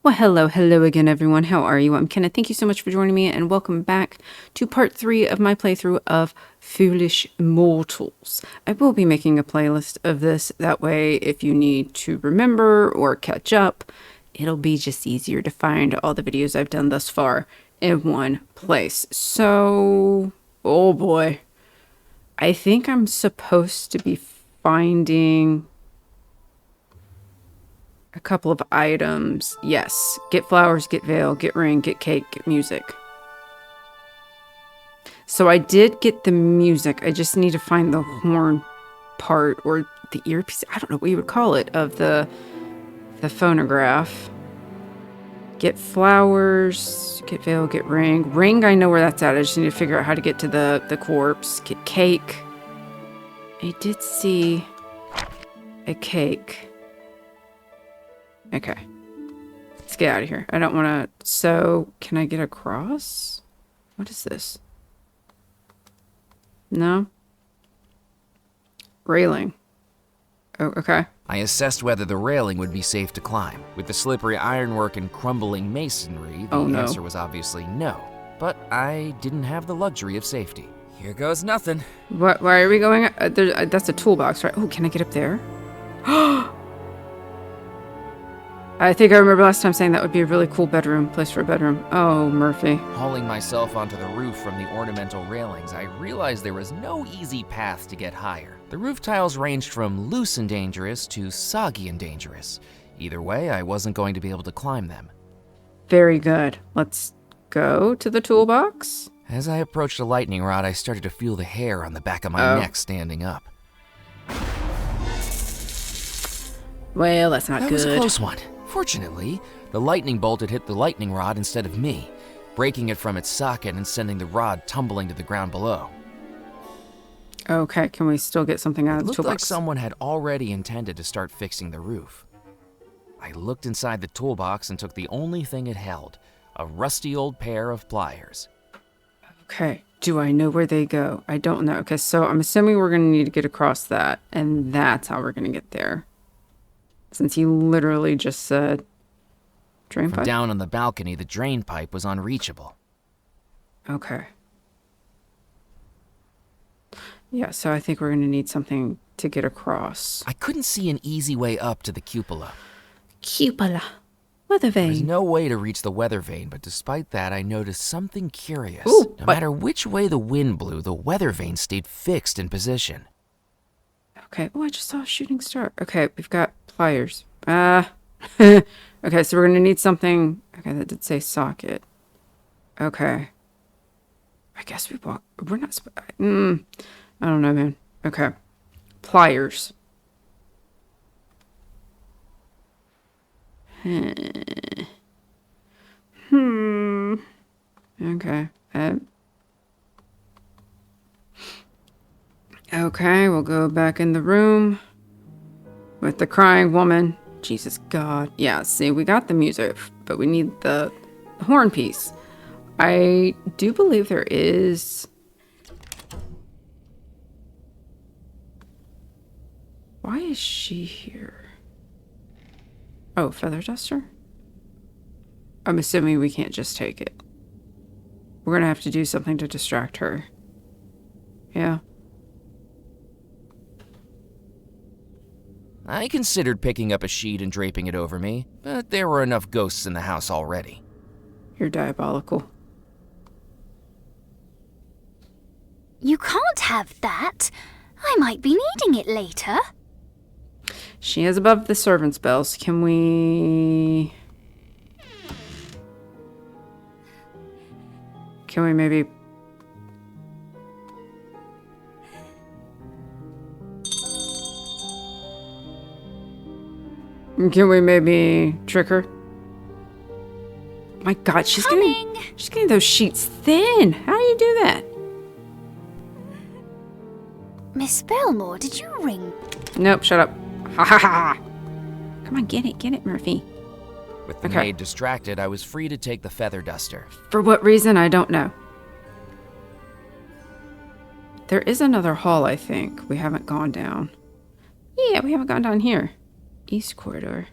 Well, hello again, everyone. How are you? I'm Kenneth. Thank you so much for joining me, and welcome back to part 3 of my playthrough of Foolish Mortals. I will be making a playlist of this. That way, if you need to remember or catch up, it'll be just easier to find all the videos I've done thus far in one place. So, oh boy. I think I'm supposed to be finding a couple of items. Yes. Get flowers, get veil, get ring, get cake, get music. So I did get the music. I just need to find the horn part or the earpiece. I don't know what you would call it of the phonograph. Get flowers, get veil, get ring. Ring, I know where that's at. I just need to figure out how to get to the corpse. Get cake. I did see a cake. Okay. Let's get out of here. I don't want to... So, can I get across? What is this? No? Railing. Oh, okay. I assessed whether the railing would be safe to climb. With the slippery ironwork and crumbling masonry, the answer was obviously no. But I didn't have the luxury of safety. Here goes nothing. What? Why are we going? That's a toolbox, right? Oh, can I get up there? I think I remember last time saying that would be a really cool place for a bedroom. Oh, Murphy. Hauling myself onto the roof from the ornamental railings, I realized there was no easy path to get higher. The roof tiles ranged from loose and dangerous to soggy and dangerous. Either way, I wasn't going to be able to climb them. Very good. Let's go to the toolbox. As I approached the lightning rod, I started to feel the hair on the back of my neck standing up. Well, that's not good. That was a close one. Fortunately, the lightning bolt had hit the lightning rod instead of me, breaking it from its socket and sending the rod tumbling to the ground below. Okay, can we still get something out of the toolbox? It looked like someone had already intended to start fixing the roof. I looked inside the toolbox and took the only thing it held, a rusty old pair of pliers. Okay, do I know where they go? I don't know. Okay, so I'm assuming we're going to need to get across that, and that's how we're going to get there. Since he literally just said drain pipe? From down on the balcony, the drain pipe was unreachable. Okay. Yeah, so I think we're going to need something to get across. I couldn't see an easy way up to the cupola. Cupola. Weather vane. There's no way to reach the weather vane, but despite that, I noticed something curious. Ooh, no matter which way the wind blew, the weather vane stayed fixed in position. Okay. Oh, I just saw a shooting star. Okay, we've got pliers. Okay, so we're going to need something. Okay, that did say socket. Okay. I guess we walk. We're not. I don't know, man. Okay. Pliers. Okay. Okay, we'll go back in the room with the crying woman. Jesus God. Yeah, see, we got the music, but we need the horn piece. I do believe there is... Why is she here? Oh, feather duster? I'm assuming we can't just take it. We're gonna have to do something to distract her. Yeah. I considered picking up a sheet and draping it over me, but there were enough ghosts in the house already. You're diabolical. You can't have that. I might be needing it later. She is above the servants' bells. Can we maybe... Can we maybe trick her? My God, she's getting those sheets thin. How do you do that? Miss Bellmore, did you ring? Nope, shut up. Ha ha ha. Come on, get it, Murphy. With the maid distracted, I was free to take the feather duster. For what reason, I don't know. There is another hall, I think. We haven't gone down. Yeah, we haven't gone down here. East corridor.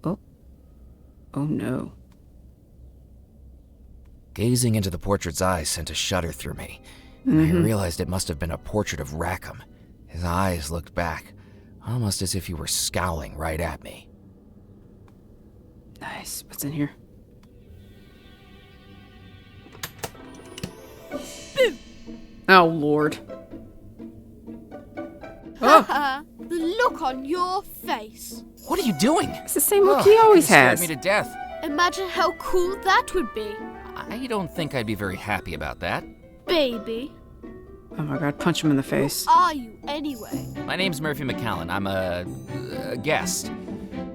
Oh. Oh no. Gazing into the portrait's eyes sent a shudder through me. I realized it must have been a portrait of Rackham. His eyes looked back, almost as if he were scowling right at me. Nice. What's in here? Oh, Lord. Haha, the look on your face. What are you doing? It's the same look he always Scared has. me to death. Imagine how cool that would be, I don't think I'd be very happy about that. baby. Oh my god, punch him in the face. Who are you anyway? My name's Murphy McCallan. I'm a guest.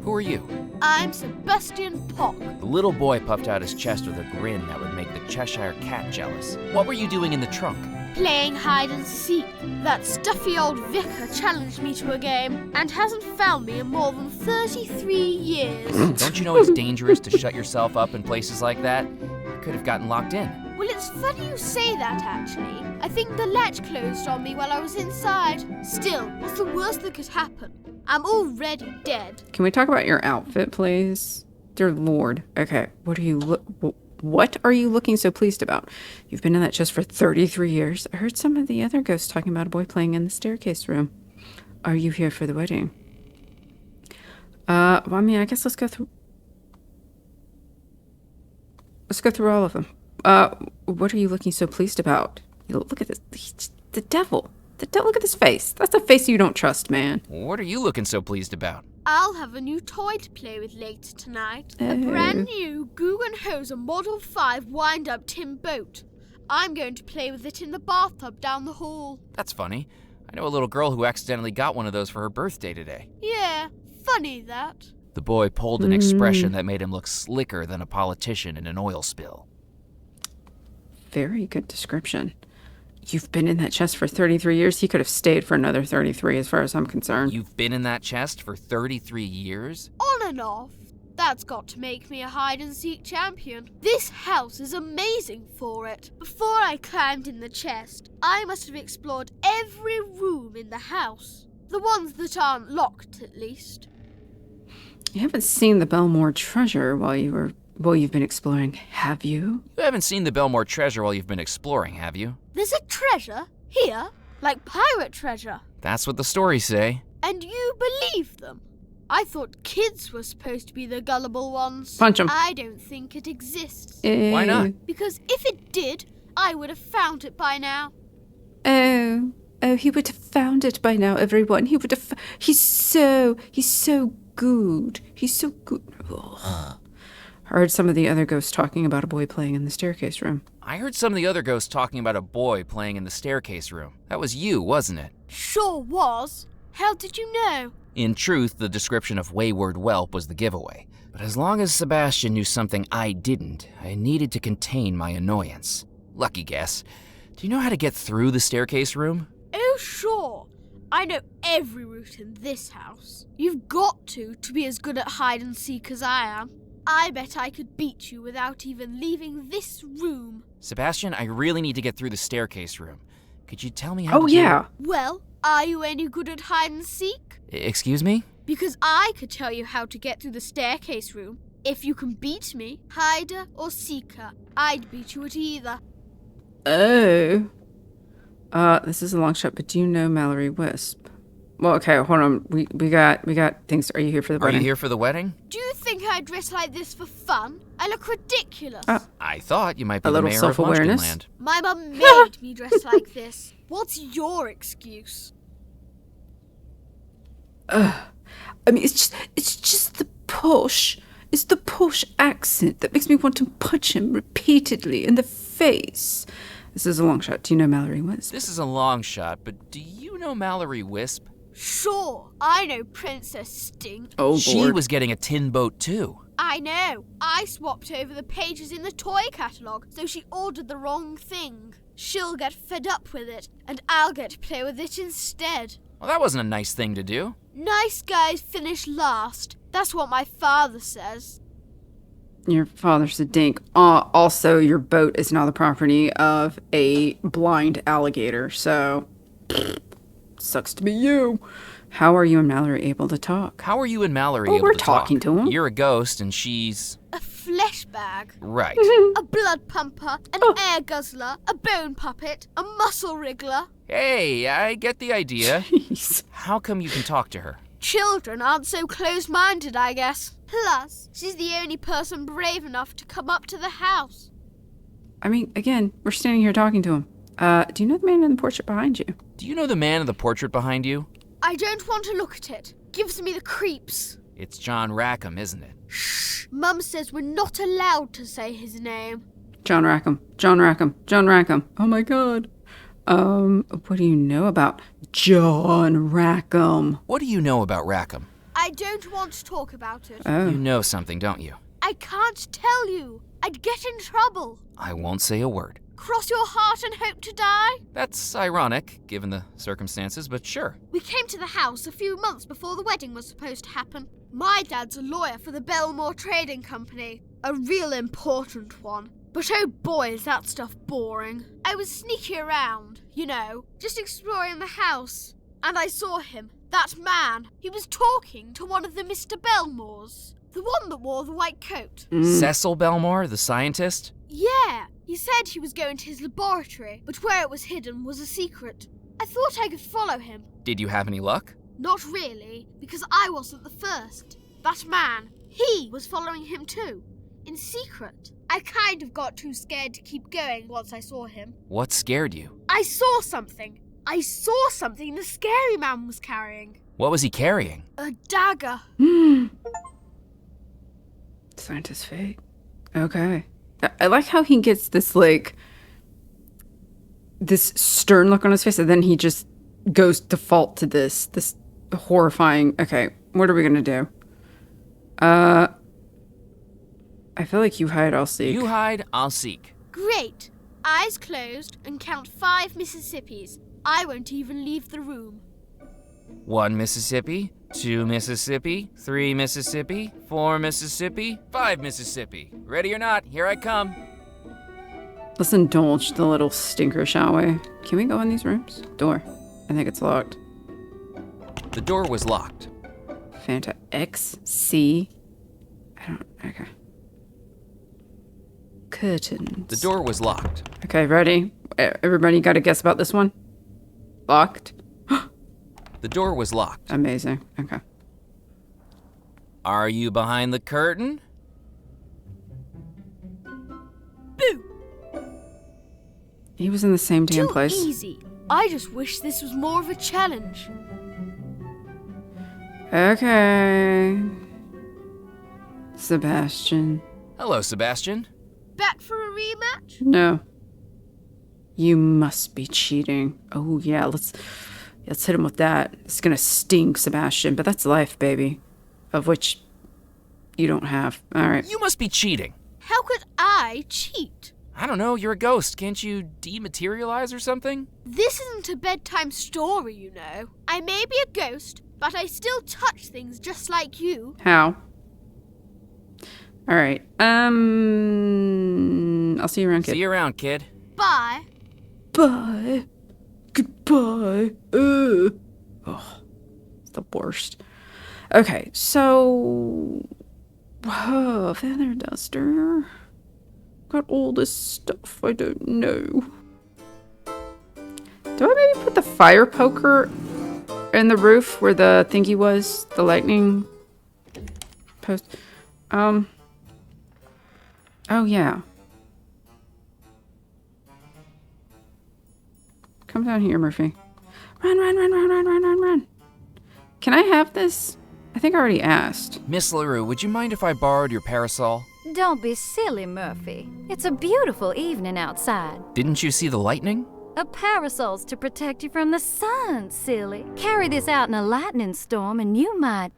Who are you? I'm Sebastian Pock. The little boy puffed out his chest with a grin that would make the Cheshire Cat jealous. What were you doing in the trunk? Playing hide and seek. That stuffy old vicar challenged me to a game and hasn't found me in more than 33 years. Don't you know it's dangerous to shut yourself up in places like that? You could have gotten locked in. Well, it's funny you say that, actually. I think the latch closed on me while I was inside. Still, what's the worst that could happen? I'm already dead. Can we talk about your outfit, please? Dear Lord. Okay, what are you looking so pleased about? You've been in that chest for 33 years. I heard some of the other ghosts talking about a boy playing in the staircase room. Are you here for the wedding? Well, I mean, I guess let's go through all of them. What are you looking so pleased about? Look at this. The devil. Look at this face. That's a face you don't trust, man. What are you looking so pleased about? I'll have a new toy to play with later tonight. A brand new Goo and Hose Model 5 wind-up tin boat. I'm going to play with it in the bathtub down the hall. That's funny. I know a little girl who accidentally got one of those for her birthday today. Yeah, funny that. The boy pulled an expression that made him look slicker than a politician in an oil spill. Very good description. You've been in that chest for 33 years. He could have stayed for another 33 as far as I'm concerned. You've been in that chest for 33 years? On and off. That's got to make me a hide-and-seek champion. This house is amazing for it. Before I climbed in the chest, I must have explored every room in the house. The ones that aren't locked, at least. You haven't seen the Bellemore treasure while you've been exploring, have you? You haven't seen the Belmore treasure while you've been exploring, have you? There's a treasure here, like pirate treasure. That's what the stories say. And you believe them? I thought kids were supposed to be the gullible ones. Punch him. I don't think it exists. Why not? Because if it did, I would have found it by now. Oh, he would have found it by now, everyone. He would have. He's so good. He's so good. I heard some of the other ghosts talking about a boy playing in the staircase room. I heard some of the other ghosts talking about a boy playing in the staircase room. That was you, wasn't it? Sure was. How did you know? In truth, the description of wayward whelp was the giveaway. But as long as Sebastian knew something I didn't, I needed to contain my annoyance. Lucky guess. Do you know how to get through the staircase room? Oh, sure. I know every route in this house. You've got to be as good at hide and seek as I am. I bet I could beat you without even leaving this room. Sebastian, I really need to get through the staircase room. Could you tell me how to Oh, do yeah. Well, are you any good at hide and seek? Excuse me? Because I could tell you how to get through the staircase room. If you can beat me, hider or seeker, I'd beat you at either. Oh. This is a long shot, but do you know Mallory Wisp? Well, okay, hold on. We got things. Are you here for the Are wedding? you here for the wedding? Do you think I dress like this for fun? I look ridiculous. I thought you might be A the little mayor self-awareness. of Munchkinland. My mum made me dress like this. What's your excuse? I mean, it's just the posh. It's the posh accent that makes me want to punch him repeatedly in the face. This is a long shot. Do you know Mallory Wisp? This is a long shot, but do you know Mallory Wisp? Sure, I know Princess Stink. Oh, She Lord. was getting a tin boat too. I know. I swapped over the pages in the toy catalogue, so she ordered the wrong thing. She'll get fed up with it, and I'll get to play with it instead. Well, that wasn't a nice thing to do. Nice guys finish last. That's what my father says. Your father's a dink. Also, your boat is now the property of a blind alligator, so sucks to be you. How are you and Mallory able to talk? How are you and Mallory Oh, able we're to talk? talking to him. You're a ghost and she's... flesh bag, Right. a blood pumper, an air guzzler, a bone puppet, a muscle wriggler. Hey, I get the idea. Jeez. How come you can talk to her? Children aren't so close-minded, I guess. Plus, she's the only person brave enough to come up to the house. I mean, again, we're standing here talking to him. Do you know the man in the portrait behind you? Do you know the man in the portrait behind you? I don't want to look at it. Gives me the creeps. It's John Rackham, isn't it? Shh! Mum says we're not allowed to say his name. John Rackham. John Rackham. John Rackham. Oh my god. What do you know about John Rackham? What do you know about Rackham? I don't want to talk about it. Oh. You know something, don't you? I can't tell you. I'd get in trouble. I won't say a word. Cross your heart and hope to die? That's ironic, given the circumstances, but sure. We came to the house a few months before the wedding was supposed to happen. My dad's a lawyer for the Bellmore Trading Company. A real important one. But oh boy, is that stuff boring. I was sneaking around, you know, just exploring the house. And I saw him, that man. He was talking to one of the Mr. Belmores. The one that wore the white coat. Cecil Bellemore, the scientist? Yeah, he said he was going to his laboratory, but where it was hidden was a secret. I thought I could follow him. Did you have any luck? Not really, because I wasn't the first. That man, he was following him too, in secret. I kind of got too scared to keep going once I saw him. What scared you? I saw something. I saw something the scary man was carrying. What was he carrying? A dagger. Scientist fate. Okay. I like how he gets this, like, this stern look on his face, and then he just goes default to this horrifying, okay, what are we gonna do? I feel like you hide, I'll seek. You hide, I'll seek. Great. Eyes closed and count 5 Mississippis. I won't even leave the room. 1 Mississippi, 2 Mississippi, 3 Mississippi, 4 Mississippi, 5 Mississippi. Ready or not, here I come. Let's indulge the little stinker, shall we? Can we go in these rooms? Door. I think it's locked. The door was locked. Fanta X, C. Okay. Curtains. The door was locked. Okay, ready? Everybody got a guess about this one? Locked? The door was locked. Amazing. Okay. Are you behind the curtain? Boo! He was in the same damn Too place. easy. I just wish this was more of a challenge. Okay. Sebastian. Hello, Sebastian. Back for a rematch? No. You must be cheating. Oh yeah, let's hit him with that. It's gonna sting, Sebastian, but that's life, baby. Of which you don't have. Alright. You must be cheating. How could I cheat? I don't know, you're a ghost. Can't you dematerialize or something? This isn't a bedtime story, you know. I may be a ghost, but I still touch things just like you. How? Alright. I'll see you around, kid. See you around, kid. Bye. Bye. Goodbye. Oh, it's the worst. Okay, so... Whoa, feather duster. Got all this stuff I don't know. Do I maybe put the fire poker in the roof where the thingy was? The lightning post? Oh, yeah. Come down here, Murphy. Run, run, run, run, run, run, run, run. Can I have this? I think I already asked. Miss LaRue, would you mind if I borrowed your parasol? Don't be silly, Murphy. It's a beautiful evening outside. Didn't you see the lightning? A parasol's to protect you from the sun, silly. Carry this out in a lightning storm and you might...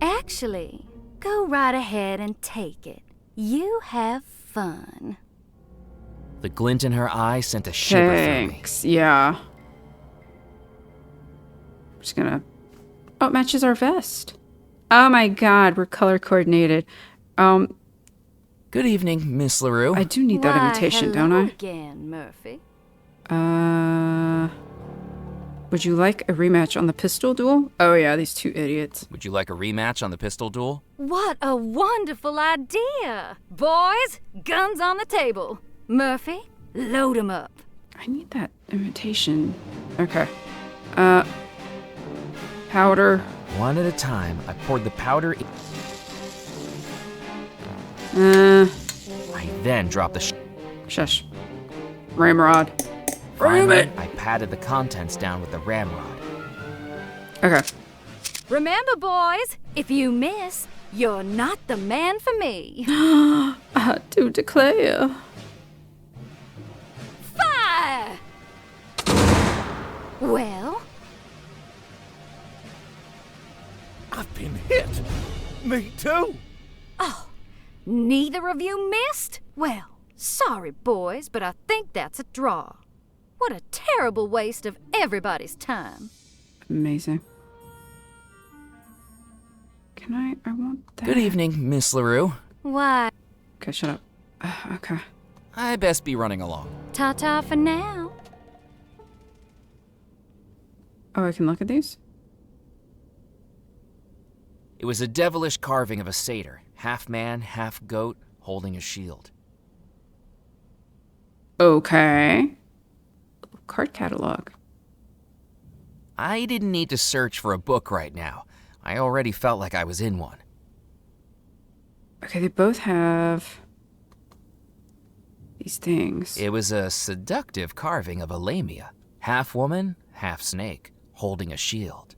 Actually, go right ahead and take it. You have fun. The glint in her eye sent a shiver through me. Thanks. Yeah. I'm just gonna... Oh, it matches our vest. Oh my god, we're color coordinated. Good evening, Miss LaRue. I do need that Why, invitation, hello don't I? again, Murphy. Would you like a rematch on the pistol duel? Oh yeah, these two idiots. Would you like a rematch on the pistol duel? What a wonderful idea! Boys, guns on the table. Murphy, load 'em up. I need that invitation. Okay. Powder. One at a time, I poured the powder in. I then dropped the Shush. Ramrod. Finally, I patted the contents down with the ramrod. Okay. Remember, boys, if you miss, you're not the man for me. I do declare. Fire! Well, I've been hit. Me too. neither of you missed? Well, sorry, boys, but I think that's a draw. What a terrible waste of everybody's time. Amazing. Can I want that. Good evening, Miss LaRue. Why, Okay, shut up. Okay. I best be running along. ta-ta for now. Oh, I can look at these? It was a devilish carving of a satyr, half man, half goat, holding a shield. Okay. Card catalog. I didn't need to search for a book right now. I already felt like I was in one. Okay, they both have these things. It was a seductive carving of a lamia, half woman, half snake, holding a shield.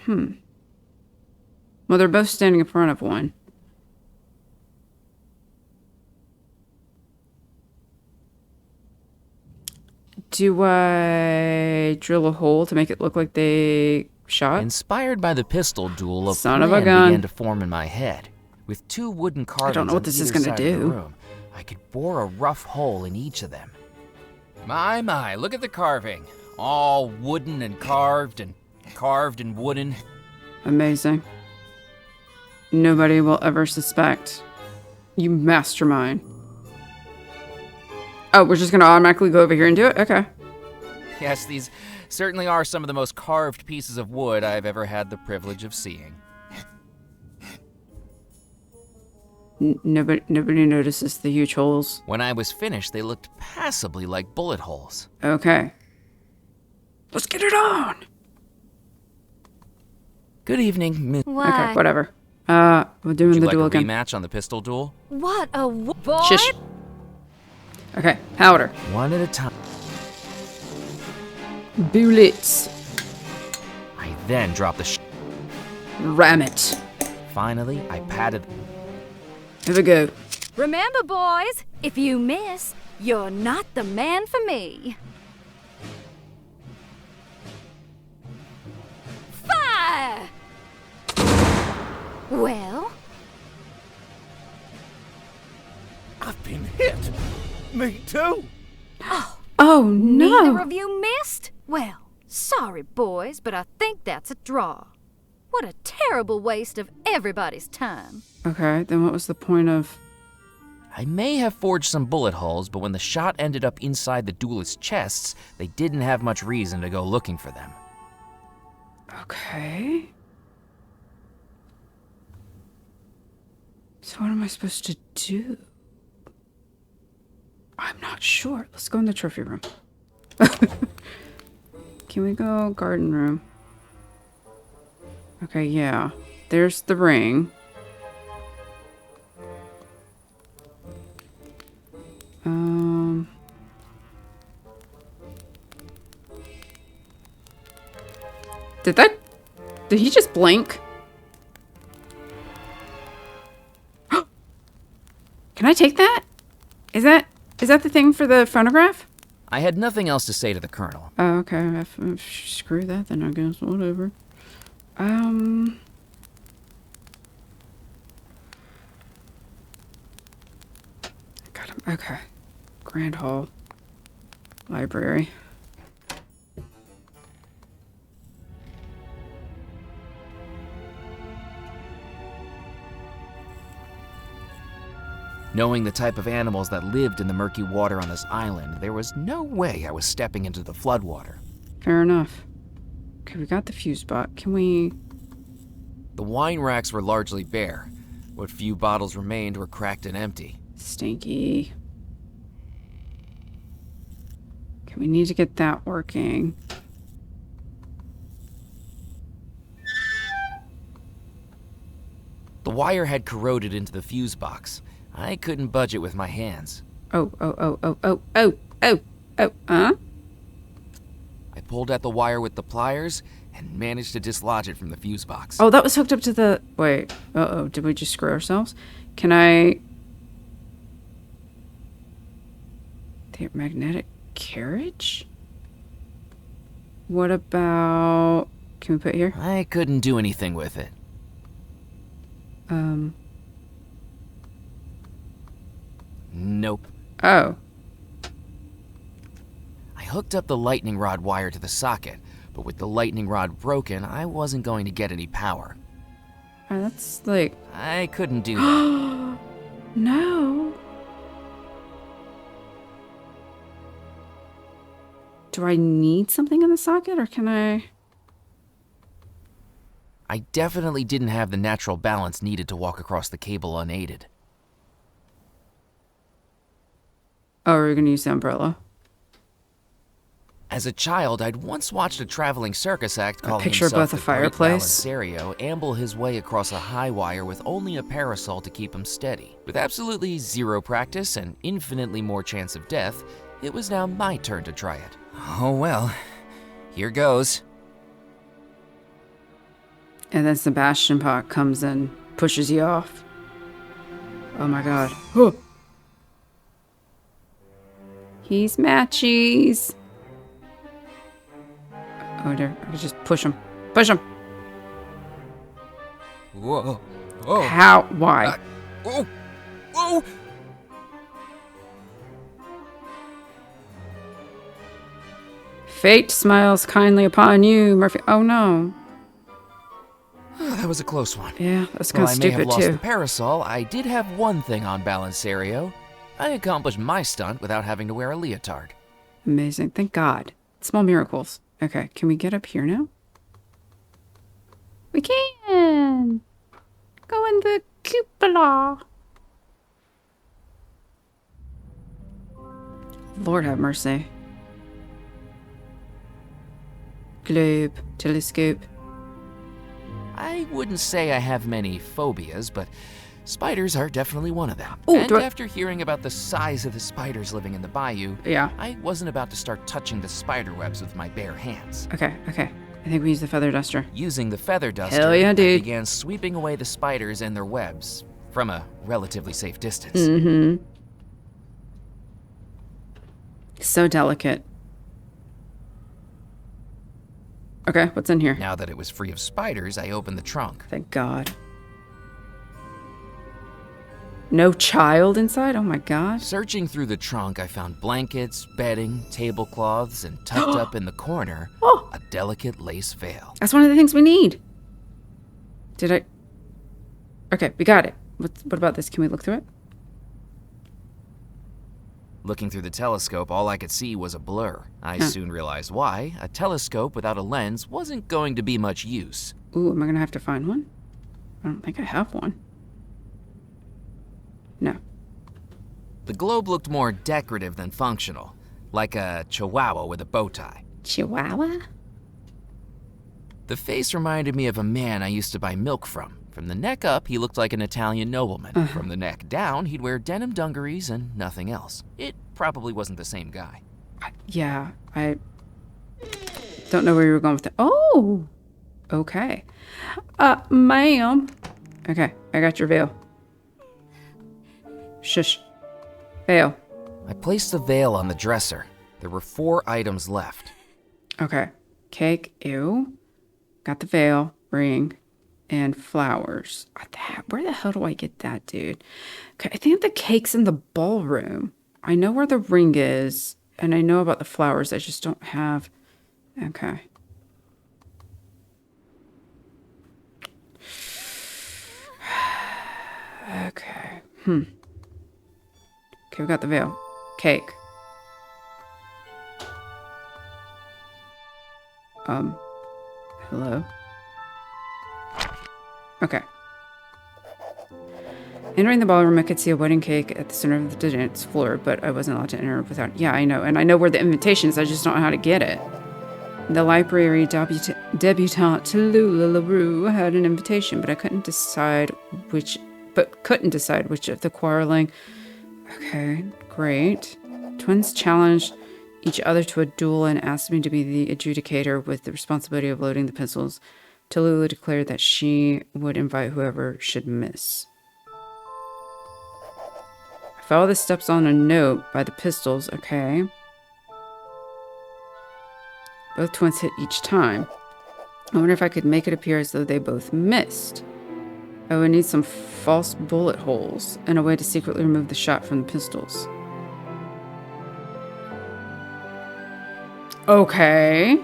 Well, they're both standing in front of one. Do I drill a hole to make it look like they shot? Inspired by the pistol duel, a Son of a plan gun. began to form in my head. With two wooden carvings know what on this is either gonna side of the do. room, I could bore a rough hole in each of them. My, look at the carving. All wooden and carved and wooden. Amazing. Nobody will ever suspect. You mastermind. Oh, we're just gonna automatically go over here and do it? Okay. Yes, these certainly are some of the most carved pieces of wood I've ever had the privilege of seeing. Nobody notices the huge holes. When I was finished, they looked passably like bullet holes. Okay. Let's get it on! Good evening, Miss. Why? Okay, whatever. We're doing Would you the like duel a again. rematch on the pistol duel? What a boy! Shush. Okay, powder. One at a time. Bullets. I then dropped the Ram it. Finally, I patted. Here we go. Remember, boys, if you miss, you're not the man for me. Fire! Well, I've been hit. Me too. Oh, neither no. of you missed? Well, sorry, boys, but I think that's a draw. What a terrible waste of everybody's time. Okay, then what was the point of... I may have forged some bullet holes, but when the shot ended up inside the duelist's chests, they didn't have much reason to go looking for them. Okay. So what am I supposed to do? I'm not sure. Let's go in the trophy room. Can we go garden room? Okay, yeah. There's the ring. Did he just blink? Can I take that? Is that the thing for the phonograph? I had nothing else to say to the colonel. Oh, okay. Screw that then, I guess. Whatever. Got him. Okay. Grand Hall. Library. Knowing the type of animals that lived in the murky water on this island, there was no way I was stepping into the floodwater. Fair enough. Okay, we got the fuse box. Can we... The wine racks were largely bare. What few bottles remained were cracked and empty. Stinky. Okay, we need to get that working. The wire had corroded into the fuse box. I couldn't budge it with my hands. Oh. Huh? I pulled at the wire with the pliers and managed to dislodge it from the fuse box. Oh, that was hooked up to the... Wait. Uh-oh. Did we just screw ourselves? Can I... The magnetic carriage? What about... Can we put it here? I couldn't do anything with it. Nope. Oh. I hooked up the lightning rod wire to the socket, but with the lightning rod broken, I wasn't going to get any power. Oh, that's like... I couldn't do that. No. Do I need something in the socket, or can I... I definitely didn't have the natural balance needed to walk across the cable unaided. Oh, we're gonna use the umbrella. As a child, I'd once watched a traveling circus act calling picture of himself both a the Great fireplace. Balancerio amble his way across a high wire with only a parasol to keep him steady. With absolutely zero practice and infinitely more chance of death, it was now my turn to try it. Oh well, here goes. And then Sebastian Pot comes and pushes you off. Oh my god. Huh. He's matchies. Oh dear, I could just push him. Push him! Whoa. Oh. How? Why? Oh. Oh. Fate smiles kindly upon you, Murphy. Oh no. That was a close one. Yeah, that's While kind of I may have stupid lost too. the parasol, I did have one thing on Balancerio. I accomplished my stunt without having to wear a leotard. Amazing. Thank God. Small miracles. Okay, can we get up here now? We can! Go in the cupola. Lord have mercy. Globe. Telescope. I wouldn't say I have many phobias, but spiders are definitely one of them. Ooh, and do I- after hearing about the size of the spiders living in the bayou, Yeah. I wasn't about to start touching the spider webs with my bare hands. Okay. I think we use the feather duster. Using the feather duster, Hell yeah, dude. I began sweeping away the spiders and their webs from a relatively safe distance. Mm-hmm. So delicate. Okay, what's in here? Now that it was free of spiders, I opened the trunk. Thank God. No child inside? Oh my God. Searching through the trunk, I found blankets, bedding, tablecloths, and tucked up in the corner, Oh. a delicate lace veil. That's one of the things we need. Did I? Okay, we got it. What about this? Can we look through it? Looking through the telescope, all I could see was a blur. I soon realized why. A telescope without a lens wasn't going to be much use. Ooh, am I gonna have to find one? I don't think I have one. No. The globe looked more decorative than functional, like a chihuahua with a bow tie. Chihuahua? The face reminded me of a man I used to buy milk from. From the neck up, he looked like an Italian nobleman. From the neck down, he'd wear denim dungarees and nothing else. It probably wasn't the same guy. Yeah, I don't know where you were going with that. Oh, okay. Ma'am. Okay, I got your veil. Shush. Veil. I placed the veil on the dresser. There were 4 items left. Okay. Cake. Ew. Got the veil. Ring. And flowers. Where the hell do I get that, dude? Okay, I think the cake's in the ballroom. I know where the ring is, and I know about the flowers. I just don't have... Okay. Okay. Okay, we got the veil. Cake. Hello? Okay. Entering the ballroom, I could see a wedding cake at the center of the dance floor, but I wasn't allowed to enter without... Yeah, I know. And I know where the invitation is. I just don't know how to get it. The library debutante Tallulah LaRue had an invitation, but I couldn't decide which... of the quarreling... Okay, great. Twins challenged each other to a duel and asked me to be the adjudicator with the responsibility of loading the pistols. Tallulah declared that she would invite whoever should miss. I follow the steps on a note by the pistols. Okay. Both twins hit each time. I wonder if I could make it appear as though they both missed. I would need some false bullet holes and a way to secretly remove the shot from the pistols. Okay.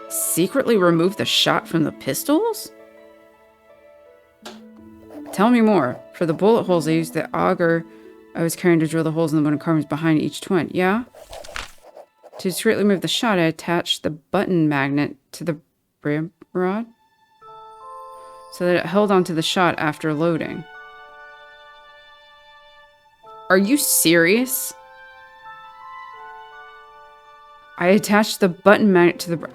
Secretly remove the shot from the pistols? Tell me more. For the bullet holes, I used the auger I was carrying to drill the holes in the wooden carvings behind each twin. Yeah? To discreetly remove the shot, I attached the button magnet to the ramrod so that it held onto the shot after loading. Are you serious? I attached the button magnet to the...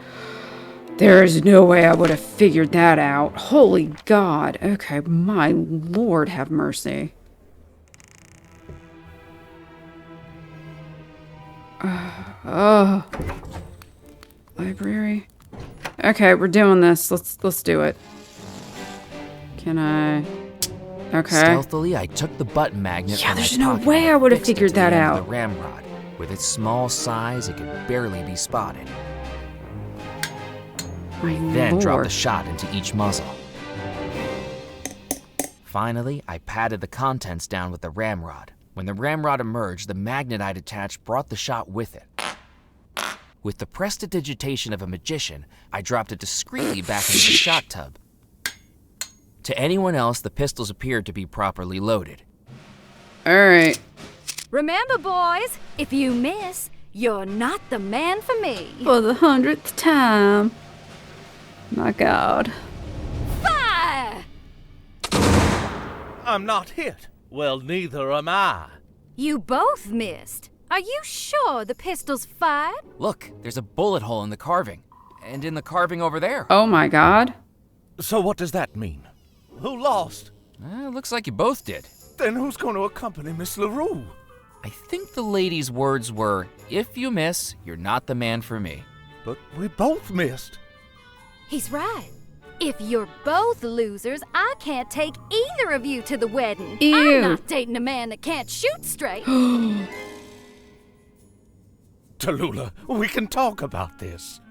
There is no way I would have figured that out. Holy God. Okay, my Lord have mercy. Oh. Library. Okay, we're doing this. Let's do it. Can I... Okay. Stealthily, I took the button magnet Yeah, from there's my no pocket way and I would have fixed it figured to the that end of out. The ramrod. With its small size, it could barely be spotted. My Then Lord. dropped the shot into each muzzle. Finally, I patted the contents down with the ramrod. When the ramrod emerged, the magnet I'd attached brought the shot with it. With the prestidigitation of a magician, I dropped it discreetly back into the shot tub. To anyone else, the pistols appeared to be properly loaded. Alright. Remember, boys, if you miss, you're not the man for me. For the 100th time. My God. Fire! I'm not hit. Well, neither am I. You both missed. Are you sure the pistol's fired? Look, there's a bullet hole in the carving. And in the carving over there. Oh my God. So what does that mean? Who lost? Looks like you both did. Then who's going to accompany Miss LaRue? I think the lady's words were, if you miss, you're not the man for me. But we both missed. He's right. If you're both losers, I can't take either of you to the wedding. Ew. I'm not dating a man that can't shoot straight. Tallulah, we can talk about this.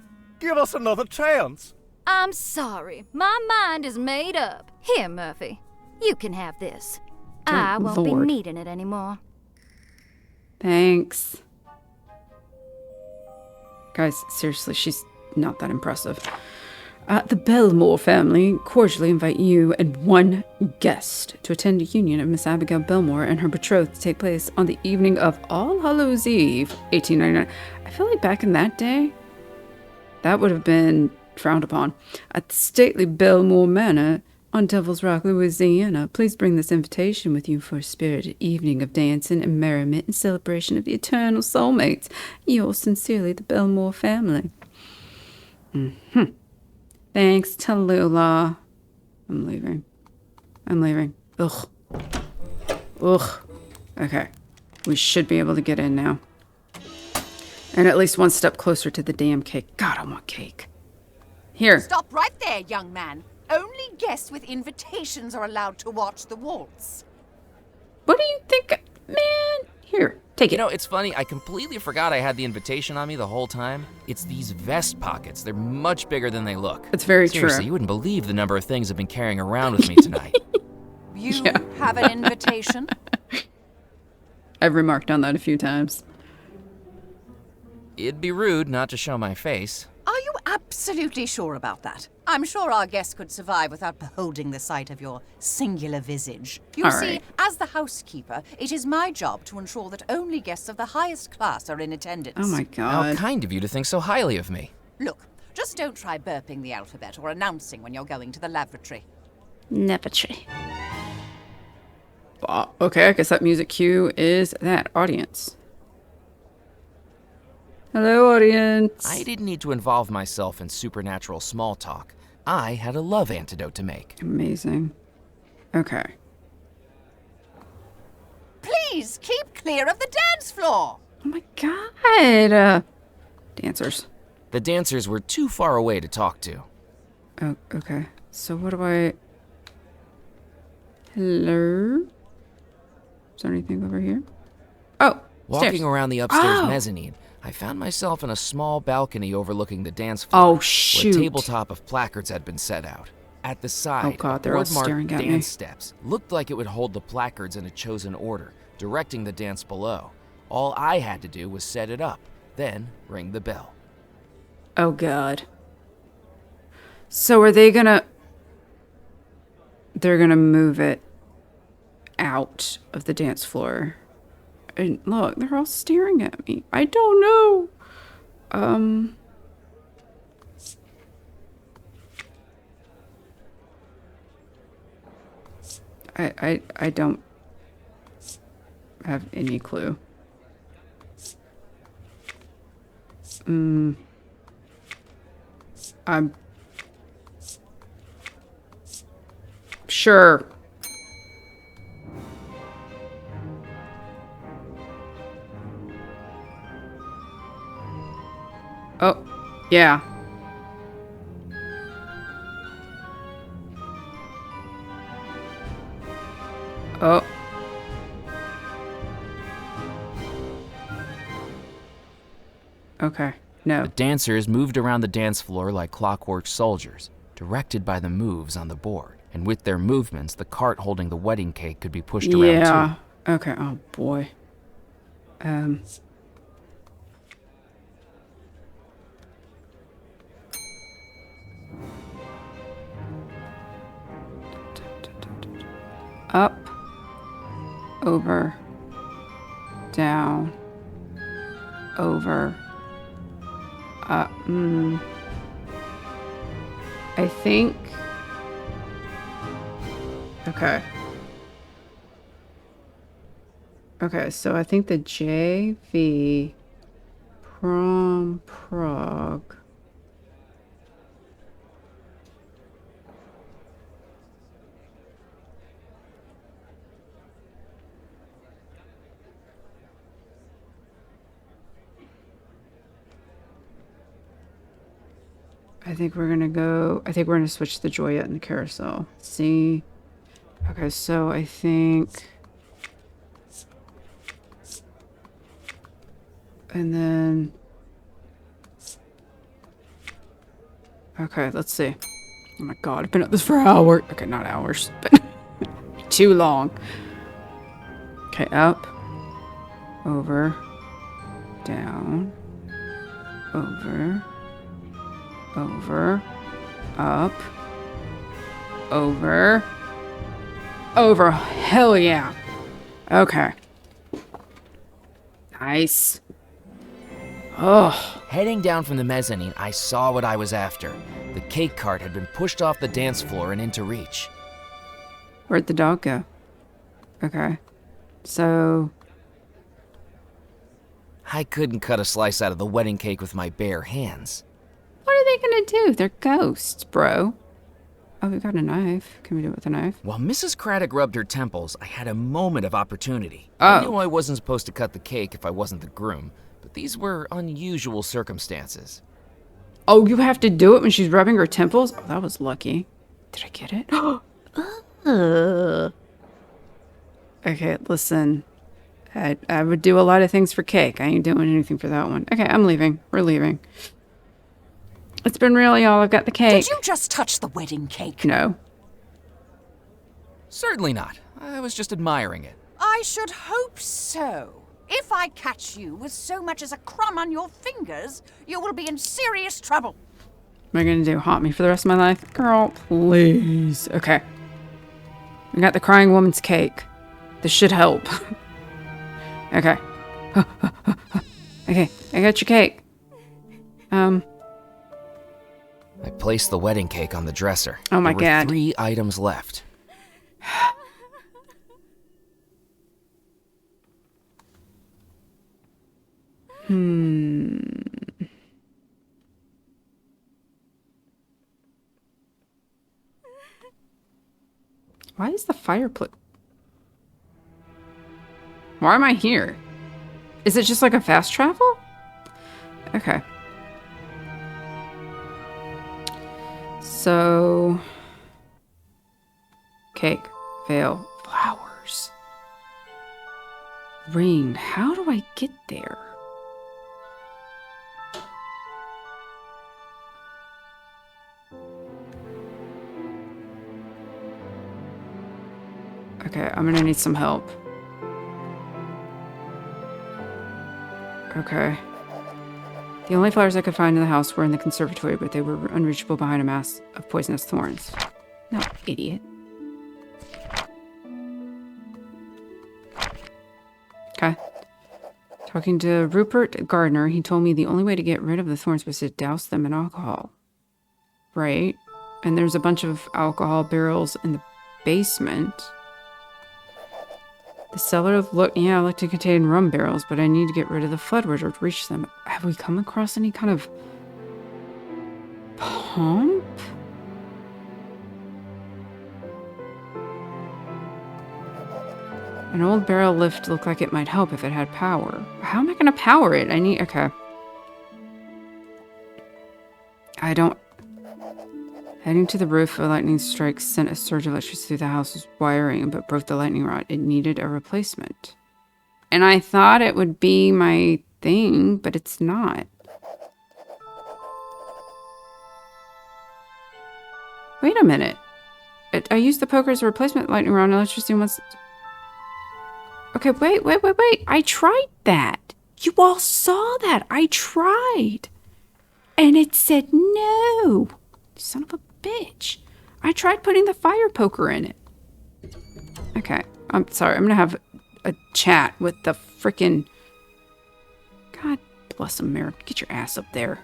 Give us another chance. I'm sorry. My mind is made up. Here, Murphy. You can have this. I won't be Lord. needing it anymore. Thanks. Guys, seriously, she's not that impressive. The Bellemore family cordially invite you and one guest to attend a union of Miss Abigail Bellmore and her betrothed to take place on the evening of All Hallows Eve, 1899. I feel like back in that day, that would have been frowned upon. At the stately Bellemore Manor on Devil's Rock, Louisiana. Please bring this invitation with you for a spirited evening of dancing and merriment in celebration of the eternal soulmates. Yours sincerely, the Bellemore family. Thanks, Tallulah. I'm leaving. Ugh. Okay. We should be able to get in now. And at least one step closer to the damn cake. God, I want cake. Here. Stop right there, young man. Only guests with invitations are allowed to watch the waltz. What do you think? Man, here, take it. You know, it's funny, I completely forgot I had the invitation on me the whole time. It's these vest pockets. They're much bigger than they look. It's very Seriously, true. you wouldn't believe the number of things I've been carrying around with me tonight. You Yeah. have an invitation? I've remarked on that a few times. It'd be rude not to show my face. Are you absolutely sure about that? I'm sure our guests could survive without beholding the sight of your singular visage. You All see, right. as the housekeeper, it is my job to ensure that only guests of the highest class are in attendance. Oh my How God. kind of you to think so highly of me. Look, just don't try burping the alphabet or announcing when you're going to the lavatory. Lavatory. Okay, I guess that music cue is that. Audience. Hello, audience. I didn't need to involve myself in supernatural small talk. I had a love antidote to make. Amazing. Okay. Please keep clear of the dance floor. Oh my god. Dancers. The dancers were too far away to talk to. Oh, okay. So what do I... Hello? Is there anything over here? Oh, Walking stairs. around the upstairs Oh! mezzanine, I found myself in a small balcony overlooking the dance floor. Oh, Where shoot. a tabletop of placards had been set out. At the side, Oh, God, they're all wood-marked staring at me. dance steps looked like it would hold the placards in a chosen order, directing the dance below. All I had to do was set it up, then ring the bell. Oh, God. So are they gonna... They're gonna move it out of the dance floor. And look, they're all staring at me. I don't know. I don't have any clue. I'm sure. Oh, yeah. Oh. Okay. No. The dancers moved around the dance floor like clockwork soldiers, directed by the moves on the board. And with their movements, the cart holding the wedding cake could be pushed around Yeah. too. Okay. Oh boy. Up. Over. Down. Over. Up. I think. Okay. Okay, so I think the JV prom prog. I think we're gonna switch the Joyette and the carousel. See? Okay, so I think... And then... Okay, let's see. Oh my god, I've been at this for hours. Okay, not hours, but too long. Okay, up. Over. Down. Over. Over. Up. Over. Over. Hell yeah. Okay. Nice. Oh. Heading down from the mezzanine, I saw what I was after. The cake cart had been pushed off the dance floor and into reach. Where'd the dog go? Okay. So... I couldn't cut a slice out of the wedding cake with my bare hands. What are they gonna do? They're ghosts, bro. Oh, we got a knife. Can we do it with a knife? While Mrs. Craddock rubbed her temples, I had a moment of opportunity. Oh. I knew I wasn't supposed to cut the cake if I wasn't the groom, but these were unusual circumstances. Oh, you have to do it when she's rubbing her temples? Oh, that was lucky. Did I get it? Okay, listen. I would do a lot of things for cake. I ain't doing anything for that one. Okay, I'm leaving. We're leaving. It's been real, y'all. I've got the cake. Did you just touch the wedding cake? No. Certainly not. I was just admiring it. I should hope so. If I catch you with so much as a crumb on your fingers, you will be in serious trouble. What am I gonna do? Haunt me for the rest of my life? Girl, please. Okay. We got the crying woman's cake. This should help. Okay. Okay, I got your cake. I placed the wedding cake on the dresser. Oh my There were God. 3 items left. Why is the fireplace? Why am I here? Is it just like a fast travel? Okay. So... Cake. Veil. Flowers. Ring. How do I get there? Okay, I'm gonna need some help. Okay. The only flowers I could find in the house were in the conservatory, but they were unreachable behind a mass of poisonous thorns. No, idiot. Okay. Talking to Rupert Gardner, he told me the only way to get rid of the thorns was to douse them in alcohol. Right. And there's a bunch of alcohol barrels in the basement. The cellar looked to contain rum barrels, but I need to get rid of the floodwater to reach them. Have we come across any kind of pump? An old barrel lift looked like it might help if it had power. How am I going to power it? Okay. Heading to the roof, a lightning strike sent a surge of electricity through the house's wiring, but broke the lightning rod. It needed a replacement. And I thought it would be my thing, but it's not. Wait a minute. I used the poker as a replacement lightning rod, and electricity wants... Okay, wait. I tried that. You all saw that. I tried. And it said no. Son of a bitch. I tried putting the fire poker in it. Okay. I'm sorry. I'm going to have a chat with the frickin'... God bless America. Get your ass up there.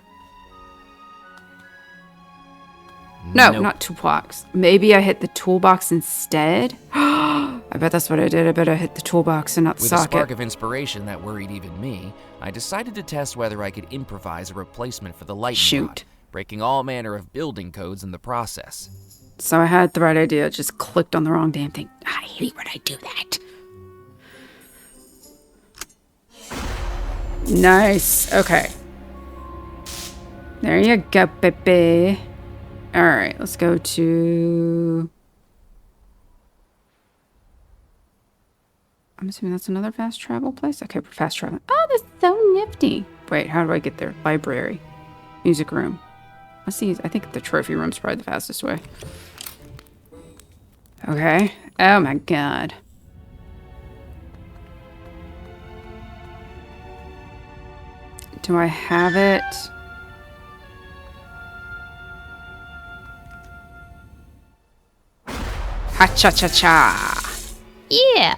No, Nope. not toolbox. Maybe I hit the toolbox instead? I bet that's what I did. I bet I hit the toolbox and not the With a socket. spark of inspiration that worried even me, I decided to test whether I could improvise a replacement for the lightning rod, breaking all manner of building codes in the process. So I had the right idea, just clicked on the wrong damn thing. I hate when I do that. Nice. Okay. There you go, baby. Alright, let's go to... I'm assuming that's another fast travel place? Okay, we're fast traveling. Oh, that's so nifty. Wait, how do I get there? Library. Music room. Let's see. I think the trophy room's probably the fastest way. Okay. Oh my god. Do I have it? Ha-cha-cha-cha. Yeah.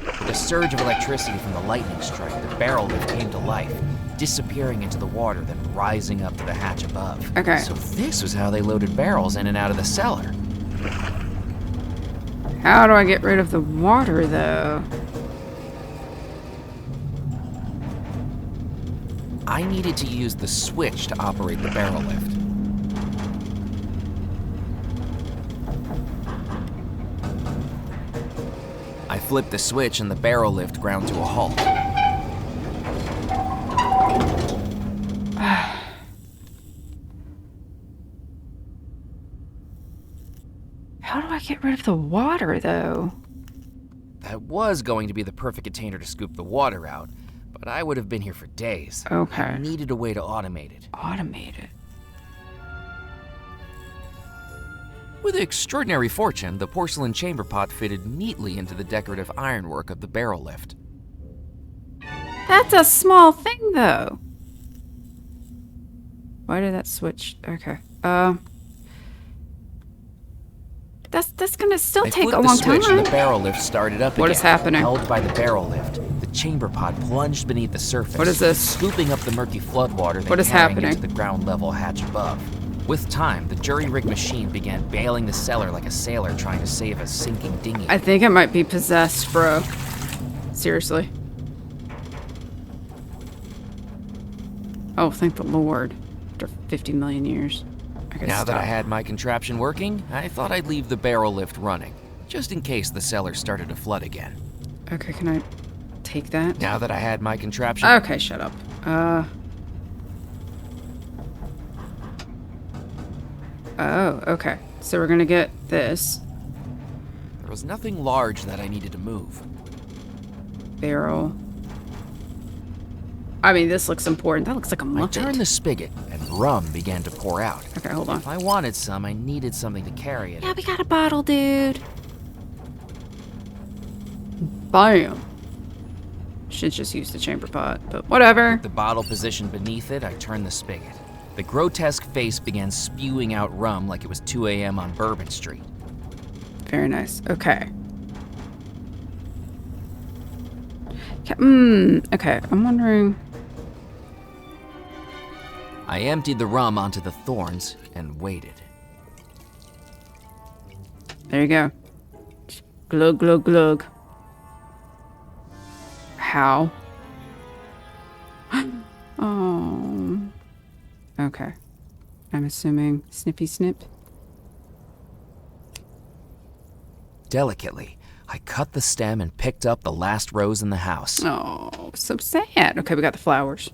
With a surge of electricity from the lightning strike, the barrel lift came to life, disappearing into the water, then rising up to the hatch above. Okay. So this was how they loaded barrels in and out of the cellar. How do I get rid of the water, though? I needed to use the switch to operate the barrel lift. I flipped the switch and the barrel lift ground to a halt. How do I get rid of the water, though? That was going to be the perfect container to scoop the water out, but I would have been here for days. Okay. I needed a way to automate it. Automate it. With extraordinary fortune, the porcelain chamber pot fitted neatly into the decorative ironwork of the barrel lift. That's a small thing, though. Why did that switch? Okay. That's gonna still I take flipped a the long switch and time. the barrel lift started up What again. is happening? Held by the barrel lift, the chamber pod plunged beneath the surface. What is this? Scooping up the murky floodwater What then is carrying happening? it to the ground level hatch above. With time, the jury-rigged machine began bailing the cellar like a sailor trying to save a sinking dinghy. I think it might be possessed, bro. Seriously. Oh, thank the Lord. After 50 million years. I gotta Now that I stop. had my contraption working, I thought I'd leave the barrel lift running, just in case the cellar started to flood again. Okay, can I take that? Now that I had my contraption... Okay, shut up. Oh, okay. So we're gonna get this There was nothing large that I needed to move. barrel. I mean, this looks important. That looks like a I muppet. turned the spigot, and rum began to pour out. Okay, hold on. If I wanted some, I needed something to carry it. Yeah, we got a bottle, dude. Bam. Should just use the chamber pot, but whatever. The bottle positioned beneath it, I turned the spigot. The grotesque face began spewing out rum like it was 2 a.m. on Bourbon Street. Very nice. Okay. Okay, I'm wondering. I emptied the rum onto the thorns and waited. There you go. Glug, glug, glug. How? Oh. Okay. I'm assuming snippy snip. Delicately, I cut the stem and picked up the last rose in the house. Oh, so sad. Okay, we got the flowers.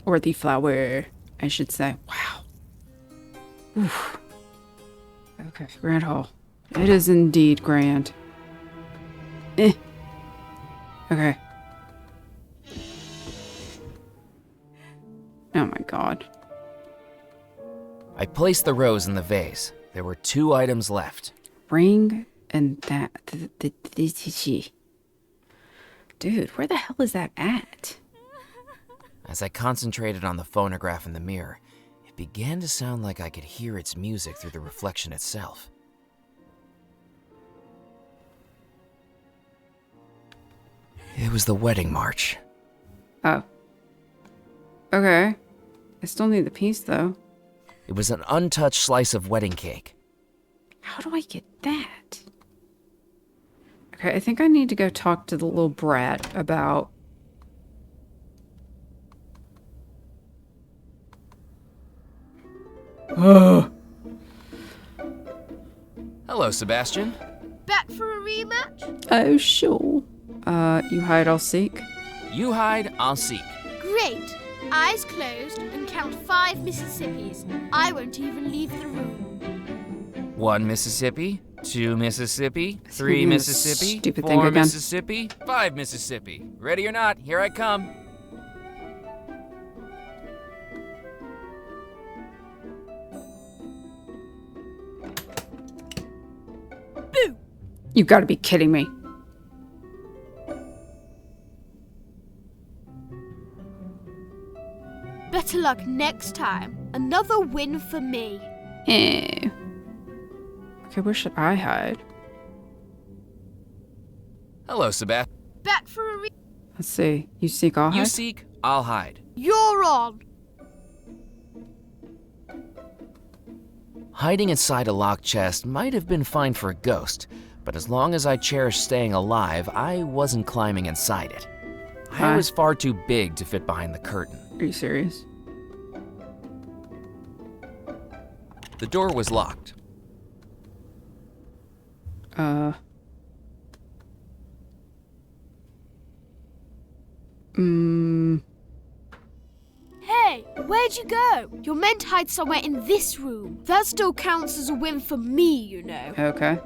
Or the flower, I should say. Wow. Oof. Okay, Grand Hall. It is indeed grand. Okay. Oh my god. I placed the rose in the vase. There were 2 items left. Ring and that. Dude, where the hell is that at? As I concentrated on the phonograph in the mirror, it began to sound like I could hear its music through the reflection itself. It was the wedding march. Oh. Okay. I still need the piece, though. It was an untouched slice of wedding cake. How do I get that? Okay, I think I need to go talk to the little brat about... Hello, Sebastian. Back for a rematch? Oh, sure. You hide, I'll seek. You hide, I'll seek. Great. Eyes closed and count 5 Mississippis. I won't even leave the room. 1 Mississippi, 2 Mississippi, 3 Speaking of Mississippi, stupid 4 thing again. Mississippi, 5 Mississippi. Ready or not, here I come. Boo! You gotta be kidding me. Better luck next time. Another win for me. Eh. Okay, where should I hide? Hello, Sebastian. Back for a Let's see. You seek, I'll hide? You seek, I'll hide. You're on. Hiding inside a locked chest might have been fine for a ghost, but as long as I cherished staying alive, I wasn't climbing inside it. I was far too big to fit behind the curtain. Are you serious? The door was locked. Hey, where'd you go? You're meant to hide somewhere in this room. That still counts as a win for me, you know. Okay.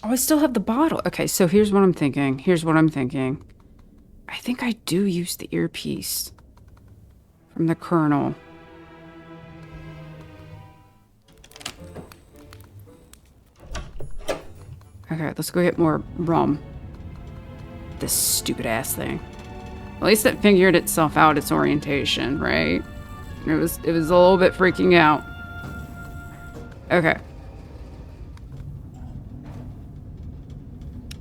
Oh, I still have the bottle. Okay, so here's what I'm thinking. I think I do use the earpiece from the Colonel. Okay, let's go get more rum. This stupid ass thing. At least it figured itself out, its orientation, right? It was a little bit freaking out. Okay.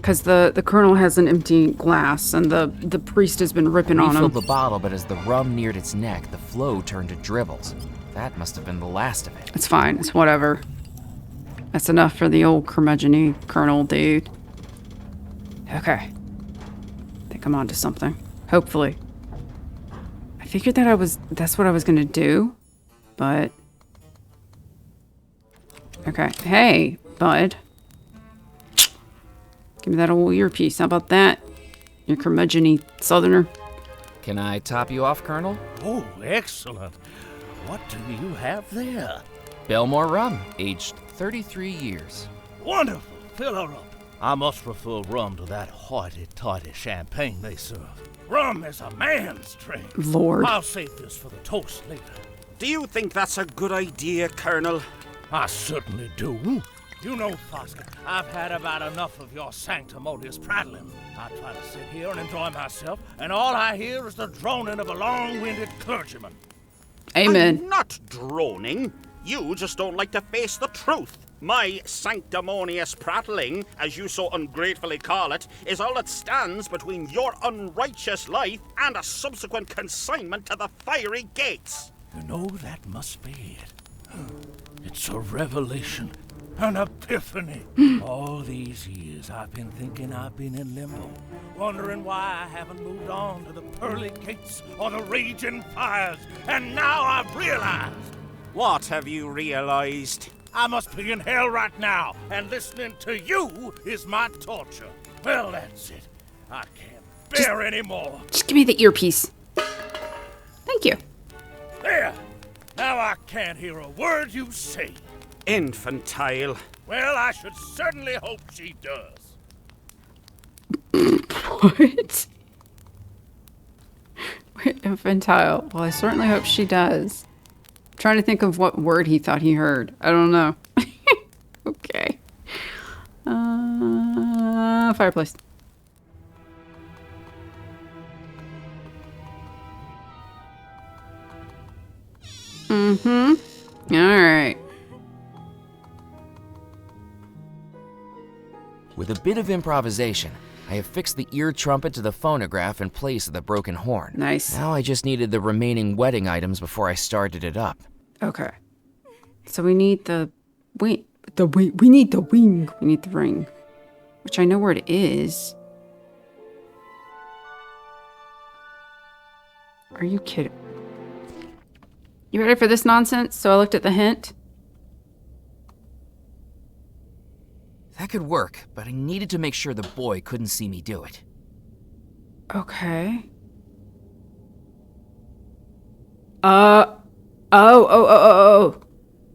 Because the colonel has an empty glass, and the priest has been ripping on him. Refilled the bottle, but as the rum neared its neck, the flow turned to dribbles. That must have been the last of it. It's fine. It's whatever. That's enough for the old curmudgeon-y colonel dude. Okay. I think I'm onto something. Hopefully. I figured that's what I was gonna do, but... Okay. Hey, bud. Give me that old earpiece. How about that? You curmudgeon-y southerner. Can I top you off, Colonel? Oh, excellent. What do you have there? Bellemore rum, aged 33 years. Wonderful. Fill her up. I much prefer rum to that hoity-toity champagne they serve. Rum is a man's drink. Lord. I'll save this for the toast later. Do you think that's a good idea, Colonel? I certainly do. You know, Fosca, I've had about enough of your sanctimonious prattling. I try to sit here and enjoy myself, and all I hear is the droning of a long-winded clergyman. Amen. I'm not droning. You just don't like to face the truth. My sanctimonious prattling, as you so ungratefully call it, is all that stands between your unrighteous life and a subsequent consignment to the fiery gates. You know, that must be it. It's a revelation, an epiphany. All these years I've been thinking I've been in limbo, wondering why I haven't moved on to the pearly gates or the raging fires, and now I've realized. What have you realized? I must be in hell right now, and listening to you is my torture. Well, that's it. I can't bear any more. Just give me the earpiece. Thank you. There! Now I can't hear a word you say. Infantile. Well, I should certainly hope she does. What? Wait, infantile. Well, I certainly hope she does. I'm trying to think of what word he thought he heard. I don't know. Okay. Fireplace. Mm-hmm. All right. With a bit of improvisation, I have fixed the ear trumpet to the phonograph in place of the broken horn. Nice. Now I just needed the remaining wedding items before I started it up. Okay. So we need we need the wing. We need the ring. Which I know where it is. Are you kidding? You ready for this nonsense? So I looked at the hint. That could work, but I needed to make sure the boy couldn't see me do it. Okay. Oh.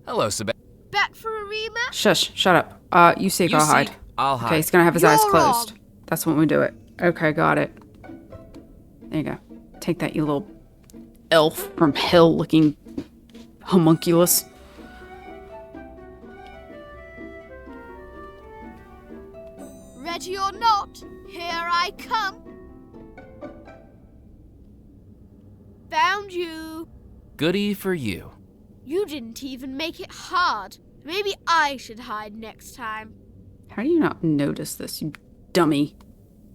Hello, Sebastian. Back for a rematch? Shush, shut up. You seek, I'll hide. I'll hide. Okay, he's gonna have his eyes You're closed. wrong. That's when we do it. Okay, got it. There you go. Take that, you little elf from hell looking homunculus. Ready or not, here I come. Found you. Goody for you. You didn't even make it hard. Maybe I should hide next time. How do you not notice this, you dummy?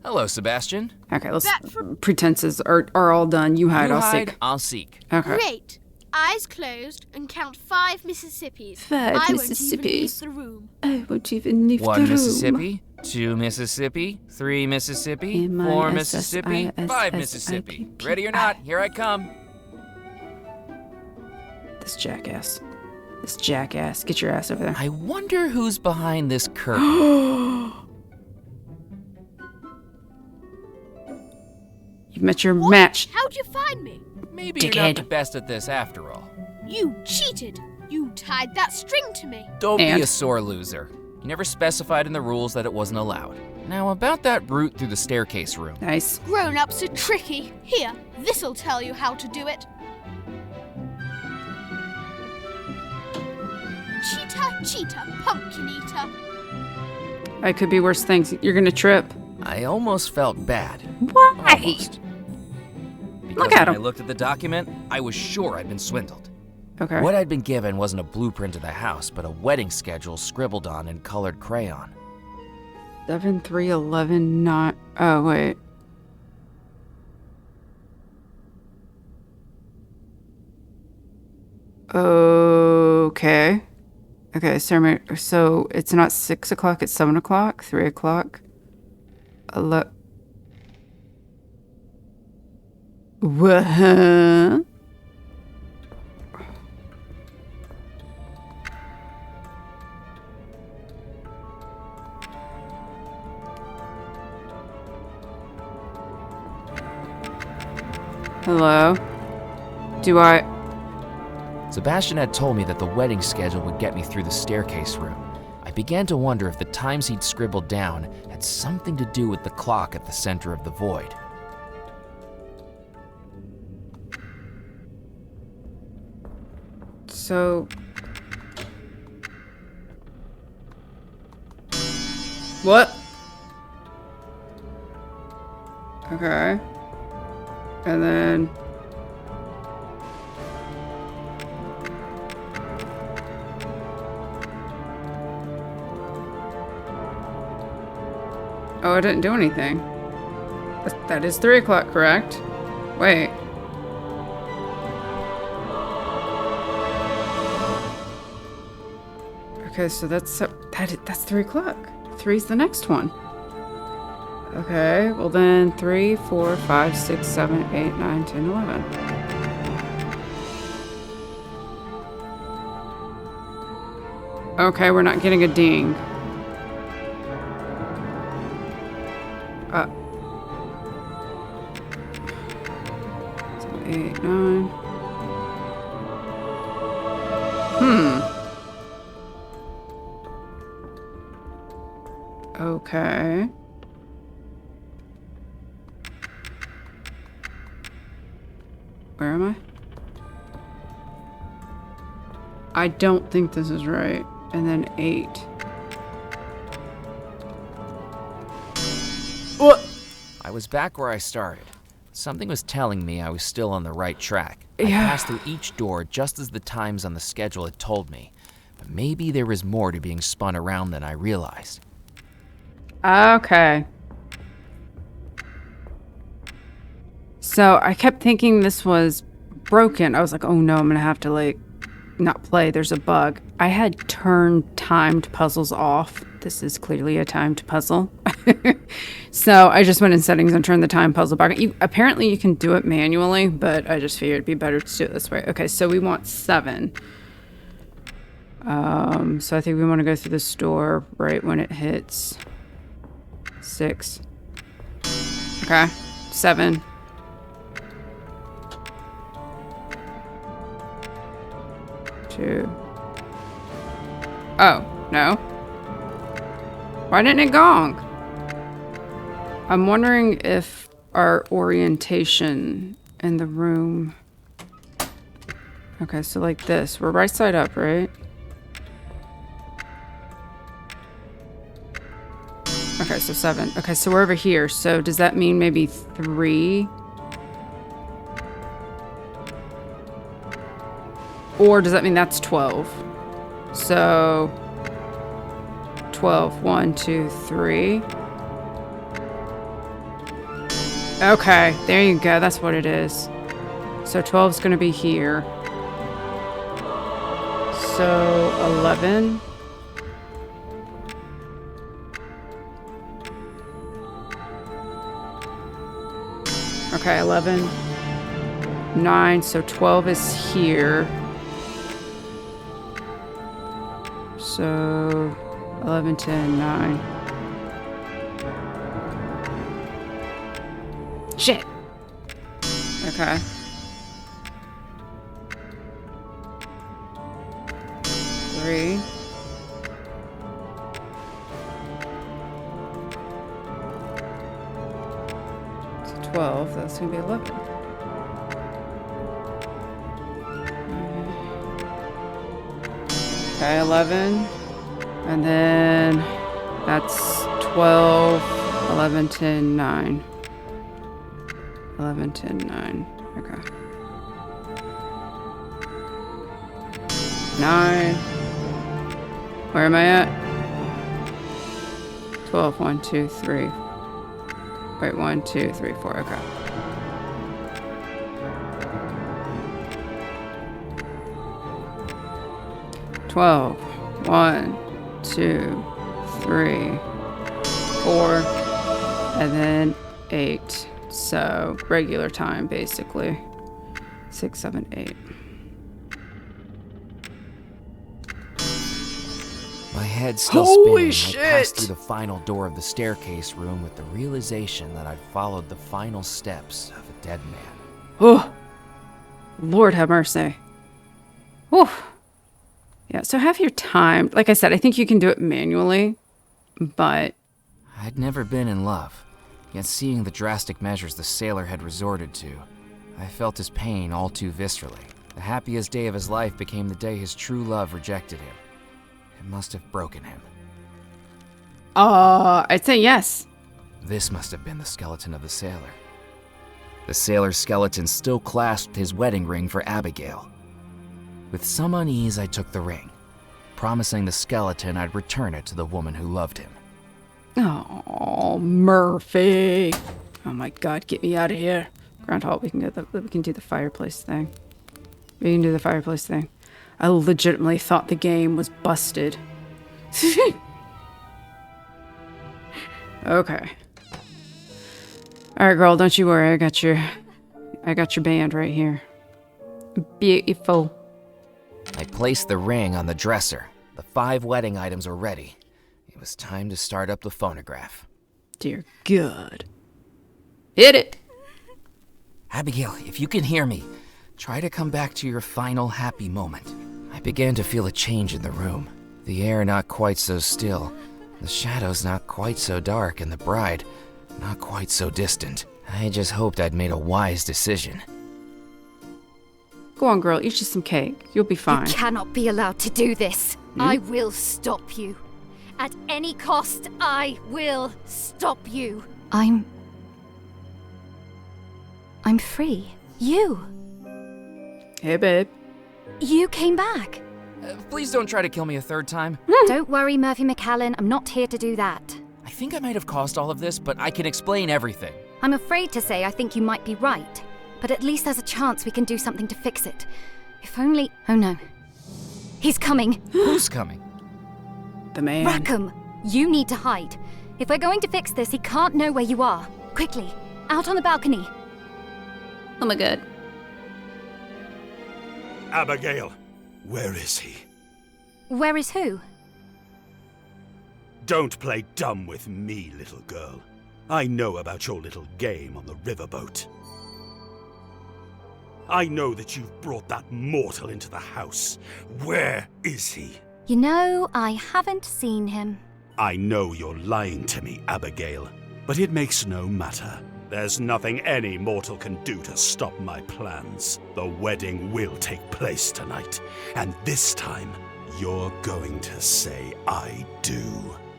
Hello, Sebastian. Okay, let's... Back for- Pretenses are all done. You hide, You I'll hide, seek. I'll seek. Okay. Great. Eyes closed and count 5 Mississippis. 5 I won't even leave Mississippis. the room. I won't even leave the 1 room. Mississippi, 2 Mississippi, 3 Mississippi, 4 Mississippi, 5 Mississippi. Ready or not, here I come. This jackass. This jackass. Get your ass over there. I wonder who's behind this curtain. You've met your What? match. How'd you find me? Maybe you're not Dickhead. the best at this after all. You cheated. You tied that string to me. Don't And? be a sore loser. You never specified in the rules that it wasn't allowed. Now about that route through the staircase room. Nice. Grown-ups are tricky. Here, this'll tell you how to do it. Cheetah, cheetah, pumpkin eater. It could be worse things. You're gonna trip. I almost felt bad. Why? Almost. Because Look at when him. I looked at the document, I was sure I'd been swindled. Okay. What I'd been given wasn't a blueprint of the house, but a wedding schedule scribbled on in colored crayon. 7, 3, 11, 9. Oh, wait. Okay. Okay, so it's not 6 o'clock, it's 7 o'clock, 3 o'clock. What? Hello? Sebastian had told me that the wedding schedule would get me through the staircase room. I began to wonder if the times he'd scribbled down had something to do with the clock at the center of the void. So... What? Okay. And then... Oh, I didn't do anything. That is 3 o'clock, correct? Wait. Okay, so that's 3 o'clock. 3's the next one. Okay, well then 3, 4, 5, 6, 7, 8, 9, 10, 11. Okay, we're not getting a ding. 8, 9. Okay. Where am I? I don't think this is right. And then 8. What? I was back where I started. Something was telling me I was still on the right track. I Yeah. passed through each door just as the times on the schedule had told me. But maybe there was more to being spun around than I realized. Okay. So I kept thinking this was broken. I was like, oh no, I'm gonna have to like not play. There's a bug. I had turned timed puzzles off. This is clearly a timed puzzle. So I just went in settings and turned the time puzzle back. Apparently you can do it manually, but I just figured it'd be better to do it this way. Okay, so we want 7. So I think we want to go through this door right when it hits 6. Okay, 7. Two. Oh, no. Why didn't it gong? I'm wondering if our orientation in the room... Okay, so like this. We're right side up, right? Okay, so 7. Okay, so we're over here. So does that mean maybe 3? Or does that mean that's 12? So 12, 1, 2, 3. Okay, there you go. That's what it is. So 12 is going to be here. So 11. Okay, 11. 9. So 12 is here. So 11, 10, 9. Shit. Okay. 3. So 12. That's gonna be 11. Okay, 11. And then that's 12, 11, 10, 9. 11, 10, 9. Okay. 9. Where am I at? 12, 1, 2, 3. Wait, 1, 2, 3, 4. Okay. Twelve. 1, 2, 3, 4, and then 8. So regular time, basically. 6, 7, 8. My head's still Holy spinning. I passed shit! through the final door of the staircase room with the realization that I'd followed the final steps of a dead man. Oh, Lord have mercy. Whew. Yeah, so have your time. Like I said, I think you can do it manually, but... I'd never been in love, yet seeing the drastic measures the sailor had resorted to, I felt his pain all too viscerally. The happiest day of his life became the day his true love rejected him. It must have broken him. I'd say yes. This must have been the skeleton of the sailor. The sailor's skeleton still clasped his wedding ring for Abigail. With some unease, I took the ring, promising the skeleton I'd return it to the woman who loved him. Oh, Murphy. Oh my God, get me out of here. Groundhog, we can do the fireplace thing. We can do the fireplace thing. I legitimately thought the game was busted. Okay. All right, girl, don't you worry. I got your band right here. Beautiful. I placed the ring on the dresser. The 5 wedding items were ready. It was time to start up the phonograph. Dear God. Hit it. Abigail, if you can hear me, try to come back to your final happy moment. I began to feel a change in the room. The air not quite so still, the shadows not quite so dark, and the bride not quite so distant. I just hoped I'd made a wise decision. Go on, girl. Eat you some cake. You'll be fine. You cannot be allowed to do this. I will stop you. At any cost, I will stop you. I'm free. You. Hey, babe. You came back. Please don't try to kill me a third time. Don't worry, Murphy McCallan. I'm not here to do that. I think I might have caused all of this, but I can explain everything. I'm afraid to say I think you might be right. But at least there's a chance we can do something to fix it. If only... Oh no. He's coming. Who's coming? The man. Rackham, you need to hide. If we're going to fix this, he can't know where you are. Quickly, out on the balcony. Oh my God. Abigail, where is he? Where is who? Don't play dumb with me, little girl. I know about your little game on the riverboat. I know that you've brought that mortal into the house. Where is he? You know, I haven't seen him. I know you're lying to me, Abigail, but it makes no matter. There's nothing any mortal can do to stop my plans. The wedding will take place tonight, and this time, you're going to say I do.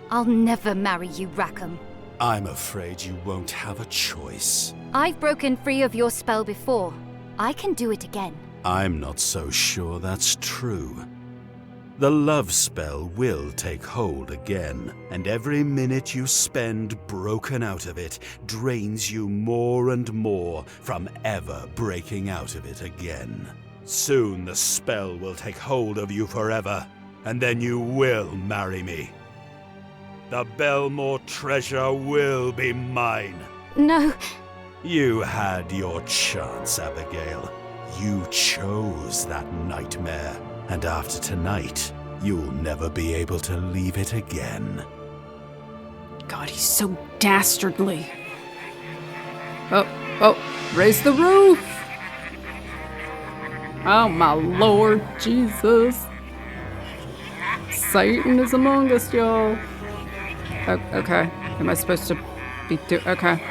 I'll never marry you, Rackham. I'm afraid you won't have a choice. I've broken free of your spell before. I can do it again. I'm not so sure that's true. The love spell will take hold again, and every minute you spend broken out of it drains you more and more from ever breaking out of it again. Soon the spell will take hold of you forever, and then you will marry me. The Bellmore treasure will be mine. No. You had your chance, Abigail. You chose that nightmare, and after tonight, you'll never be able to leave it again. God, he's so dastardly. Oh, raise the roof. Oh my Lord Jesus. Satan is among us, y'all. Oh, okay. Am I supposed to be okay.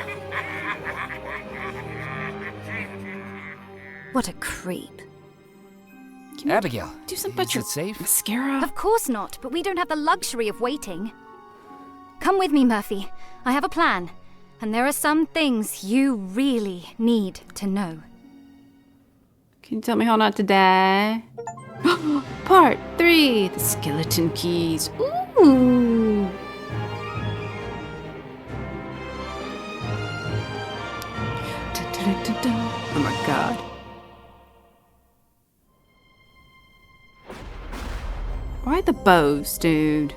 What a creep. Abigail, Do something about is your it safe? mascara. Of course not, but we don't have the luxury of waiting. Come with me, Murphy. I have a plan. And there are some things you really need to know. Can you tell me how not to die? Part 3, the skeleton keys. Ooh. Why the bows, dude?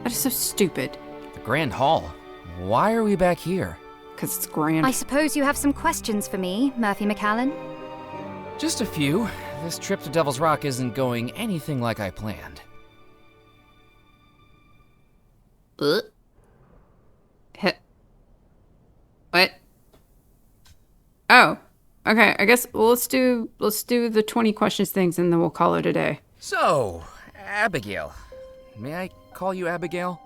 That is so stupid. The Grand Hall? Why are we back here? Because it's grand. I suppose you have some questions for me, Murphy McAllen? Just a few. This trip to Devil's Rock isn't going anything like I planned. Hit. What? Oh. Okay, I guess let's do the 20 questions things and then we'll call it a day. So, Abigail. May I call you Abigail?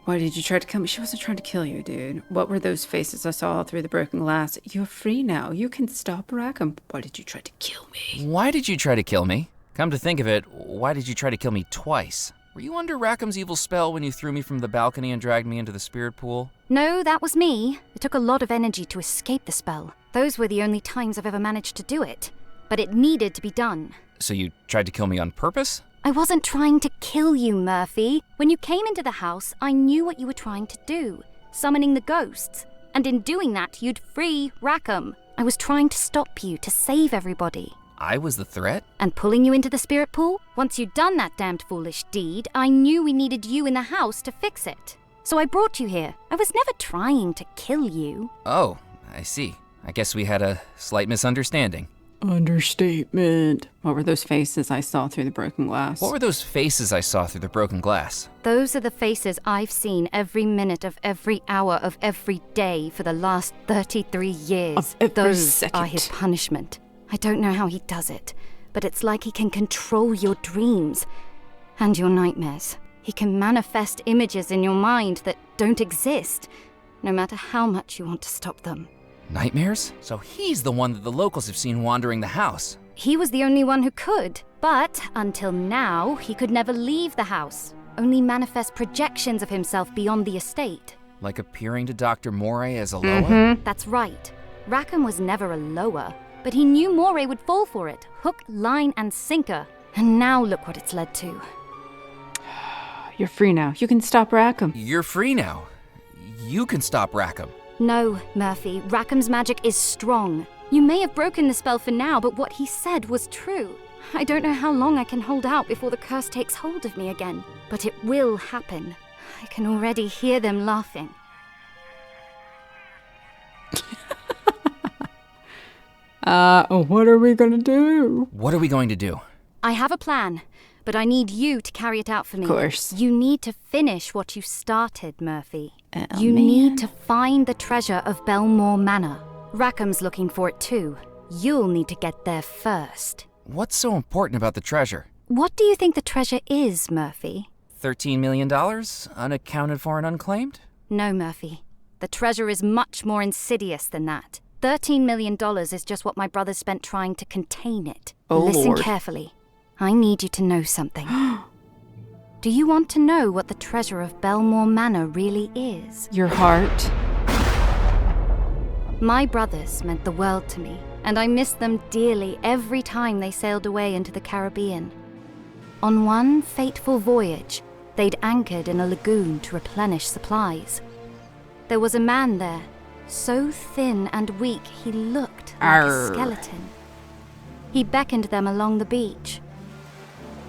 Why did you try to kill me? She wasn't trying to kill you, dude. What were those faces I saw through the broken glass? You're free now. You can stop Rackham. Why did you try to kill me? Why did you try to kill me? Come to think of it, why did you try to kill me twice? Were you under Rackham's evil spell when you threw me from the balcony and dragged me into the spirit pool? No, that was me. It took a lot of energy to escape the spell. Those were the only times I've ever managed to do it. But it needed to be done. So you tried to kill me on purpose? I wasn't trying to kill you, Murphy. When you came into the house, I knew what you were trying to do. Summoning the ghosts. And in doing that, you'd free Rackham. I was trying to stop you, to save everybody. I was the threat? And pulling you into the spirit pool? Once you'd done that damned foolish deed, I knew we needed you in the house to fix it. So I brought you here. I was never trying to kill you. Oh, I see. I guess we had a slight misunderstanding. Understatement. What were those faces I saw through the broken glass? What were those faces I saw through the broken glass? Those are the faces I've seen every minute of every hour of every day for the last 33 years. Of every Those second. are his punishment. I don't know how he does it, but it's like he can control your dreams and your nightmares. He can manifest images in your mind that don't exist, no matter how much you want to stop them. Nightmares? So he's the one that the locals have seen wandering the house. He was the only one who could, but until now, he could never leave the house, only manifest projections of himself beyond the estate. Like appearing to Dr. Moray as a Loa? That's right. Rackham was never a Loa, but he knew Moray would fall for it, hook, line, and sinker. And now look what it's led to. You're free now. You can stop Rackham. You're free now. You can stop Rackham. No, Murphy, Rackham's magic is strong. You may have broken the spell for now, but what he said was true. I don't know how long I can hold out before the curse takes hold of me again, but it will happen. I can already hear them laughing. What are we gonna do? What are we going to do? I have a plan, but I need you to carry it out for me. Of course. You need to finish what you started, Murphy. Oh, You man. need to find the treasure of Bellemore Manor. Rackham's looking for it too. You'll need to get there first. What's so important about the treasure? What do you think the treasure is, Murphy? $13 million? Unaccounted for and unclaimed? No, Murphy. The treasure is much more insidious than that. $13 million is just what my brother spent trying to contain it. Oh, Listen Lord. carefully. I need you to know something. Do you want to know what the treasure of Bellemore Manor really is? Your heart. My brothers meant the world to me, and I missed them dearly every time they sailed away into the Caribbean. On one fateful voyage, they'd anchored in a lagoon to replenish supplies. There was a man there, so thin and weak he looked like Arr. a skeleton. He beckoned them along the beach,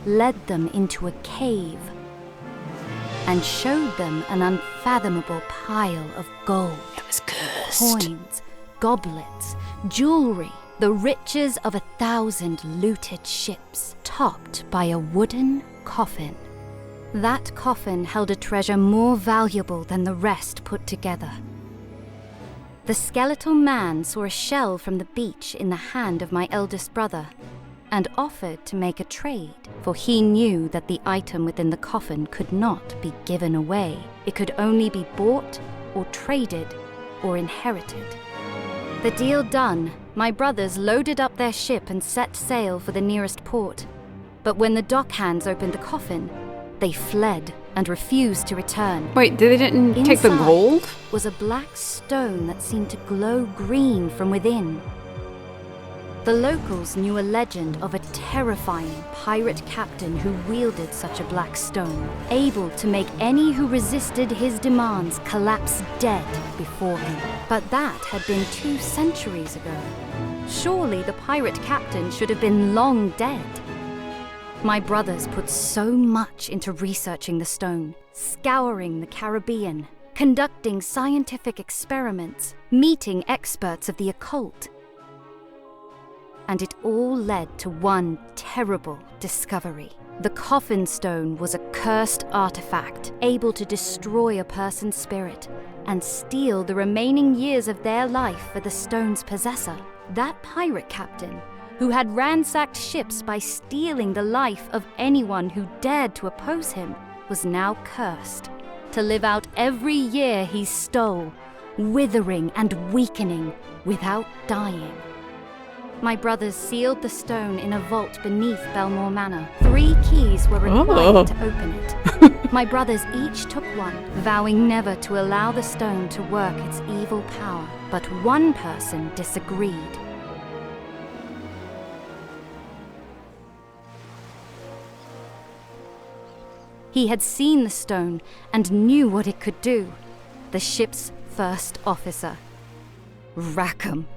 led them into a cave, and showed them an unfathomable pile of gold. It was cursed. Coins, goblets, jewelry, the riches of 1,000 looted ships, topped by a wooden coffin. That coffin held a treasure more valuable than the rest put together. The skeletal man saw a shell from the beach in the hand of my eldest brother and offered to make a trade, for he knew that the item within the coffin could not be given away. It could only be bought or traded or inherited. The deal done, my brothers loaded up their ship and set sail for the nearest port. But when the dockhands opened the coffin, they fled and refused to return. Wait, they didn't take the Inside gold? was a black stone that seemed to glow green from within. The locals knew a legend of a terrifying pirate captain who wielded such a black stone, able to make any who resisted his demands collapse dead before him. But that had been 2 centuries ago. Surely the pirate captain should have been long dead. My brothers put so much into researching the stone, scouring the Caribbean, conducting scientific experiments, meeting experts of the occult. And it all led to one terrible discovery. The coffin stone was a cursed artifact, able to destroy a person's spirit and steal the remaining years of their life for the stone's possessor. That pirate captain, who had ransacked ships by stealing the life of anyone who dared to oppose him, was now cursed to live out every year he stole, withering and weakening without dying. My brothers sealed the stone in a vault beneath Bellemore Manor. 3 keys were required to open it. My brothers each took one, vowing never to allow the stone to work its evil power. But one person disagreed. He had seen the stone and knew what it could do. The ship's first officer, Rackham.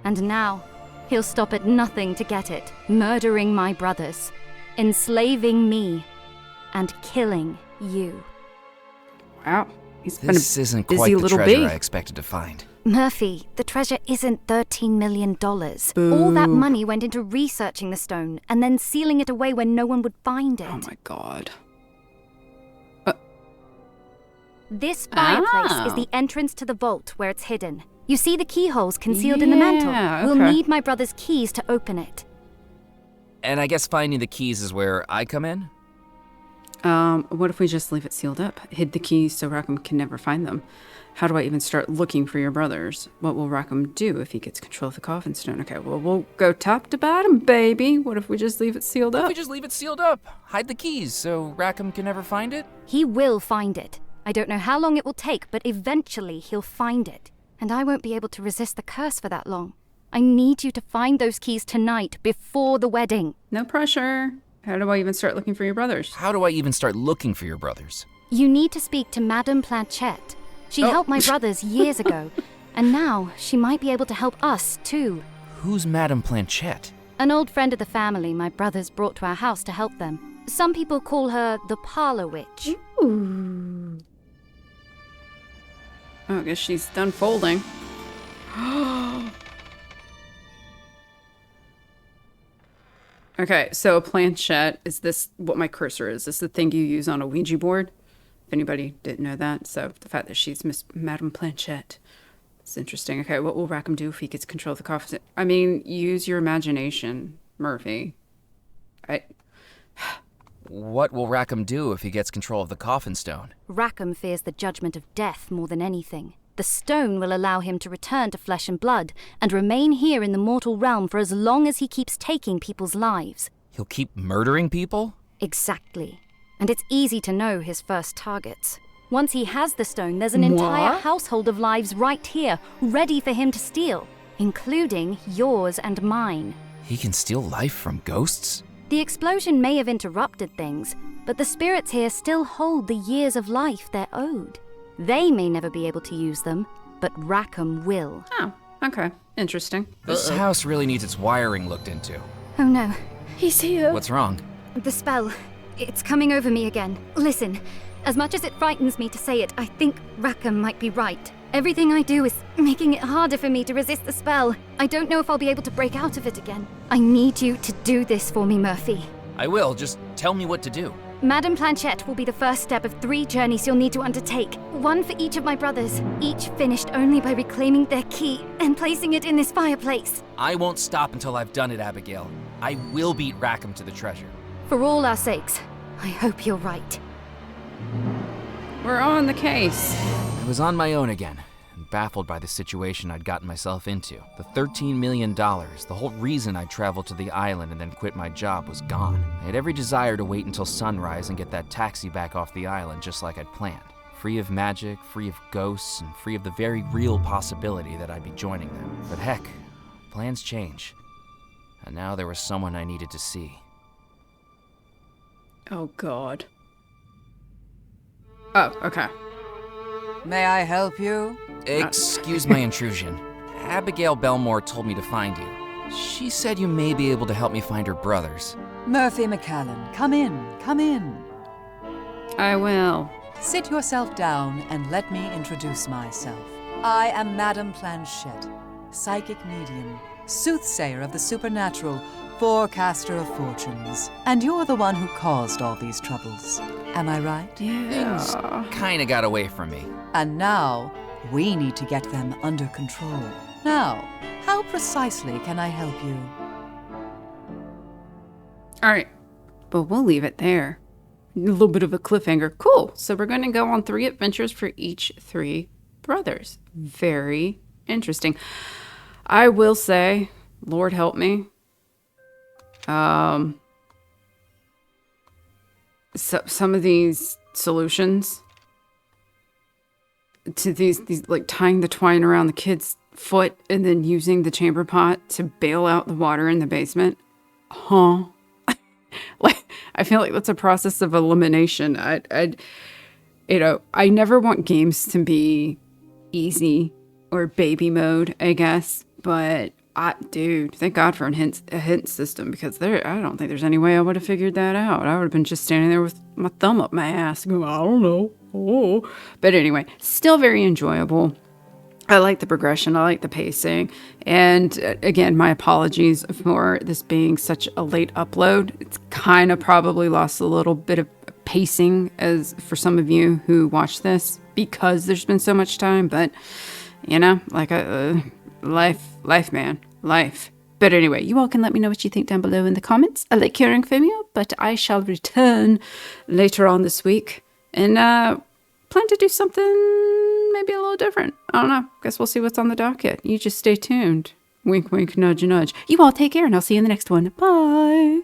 And now, he'll stop at nothing to get it, murdering my brothers, enslaving me, and killing you. Wow. He's been This a isn't busy quite the little treasure bee. I expected to find. Murphy, the treasure isn't $13 million. All that money went into researching the stone and then sealing it away where no one would find it. Oh my god. This fireplace is the entrance to the vault where it's hidden. You see the keyholes concealed in the mantle? We'll okay. need my brother's keys to open it. And I guess finding the keys is where I come in? What if we just leave it sealed up? Hid the keys so Rackham can never find them. How do I even start looking for your brothers? What will Rackham do if he gets control of the coffin stone? Okay, well, we'll go top to bottom, baby. What if we just leave it sealed If up? we just leave it sealed up, hide the keys so Rackham can never find it? He will find it. I don't know how long it will take, but eventually he'll find it. And I won't be able to resist the curse for that long. I need you to find those keys tonight, before the wedding. No pressure. How do I even start looking for your brothers? How do I even start looking for your brothers? You need to speak to Madame Planchette. She helped my brothers years ago, and now she might be able to help us, too. Who's Madame Planchette? An old friend of the family my brothers brought to our house to help them. Some people call her the Parlor Witch. Ooh. Oh, I guess she's done folding. Okay, so a planchette, is this what my cursor is? Is this the thing you use on a Ouija board? If anybody didn't know that. So the fact that she's Miss Madame Planchette, it's interesting. Okay, what will Rackham do if he gets control of the coffin? I mean, use your imagination, Murphy. What will Rackham do if he gets control of the coffin stone? Rackham fears the judgment of death more than anything. The stone will allow him to return to flesh and blood and remain here in the mortal realm for as long as he keeps taking people's lives. He'll keep murdering people? Exactly. And it's easy to know his first targets. Once he has the stone, there's an entire household of lives right here, ready for him to steal, including yours and mine. He can steal life from ghosts? The explosion may have interrupted things, but the spirits here still hold the years of life they're owed. They may never be able to use them, but Rackham will. Oh, okay. Interesting. This house really needs its wiring looked into. Oh no, He's here. What's wrong? the spell. It's coming over me again. Listen, as much as it frightens me to say it, I think Rackham might be right. Everything I do is making it harder for me to resist the spell. I don't know if I'll be able to break out of it again. I need you to do this for me, Murphy. I will, just tell me what to do. Madame Planchette will be the first step of 3 journeys you'll need to undertake. 1 for each of my brothers, each finished only by reclaiming their key and placing it in this fireplace. I won't stop until I've done it, Abigail. I will beat Rackham to the treasure. For all our sakes, I hope you're right. We're on the case. I was on my own again, and baffled by the situation I'd gotten myself into. The $13 million, the whole reason I traveled to the island and then quit my job, was gone. I had every desire to wait until sunrise and get that taxi back off the island just like I'd planned. Free of magic, free of ghosts, and free of the very real possibility that I'd be joining them. But heck, plans change. And now there was someone I needed to see. Oh, God. Oh, okay. May I help you? Excuse my intrusion. Abigail Bellmore told me to find you. She said you may be able to help me find her brothers. Murphy McCallan, come in, come in. I will. Sit yourself down and let me introduce myself. I am Madame Planchette, psychic medium, soothsayer of the supernatural, forecaster of fortunes. And you're the one who caused all these troubles. Am I right? Things kinda got away from me. And now, we need to get them under control. Now, how precisely can I help you? All right. But we'll leave it there. A little bit of a cliffhanger. Cool. So we're going to go on 3 adventures for each 3 brothers. Very interesting. I will say, Lord help me. So, some of these solutions to these like tying the twine around the kid's foot and then using the chamber pot to bail out the water in the basement. Like, I feel like that's a process of elimination. I never want games to be easy or baby mode, I guess. But dude, thank God for a hint system, because I don't think there's any way I would have figured that out. I would have been just standing there with my thumb up my ass going, I don't know. Oh. But anyway, still very enjoyable. I like the progression. I like the pacing. And again, my apologies for this being such a late upload. It's kind of probably lost a little bit of pacing as for some of you who watch this because there's been so much time. But, you know, like life, man. Life. But anyway, you all can let me know what you think down below in the comments. I like hearing from you, but I shall return later on this week. And plan to do something maybe a little different. I don't know. Guess we'll see what's on the docket. You just stay tuned. Wink, wink, nudge, nudge. You all take care, and I'll see you in the next one. Bye.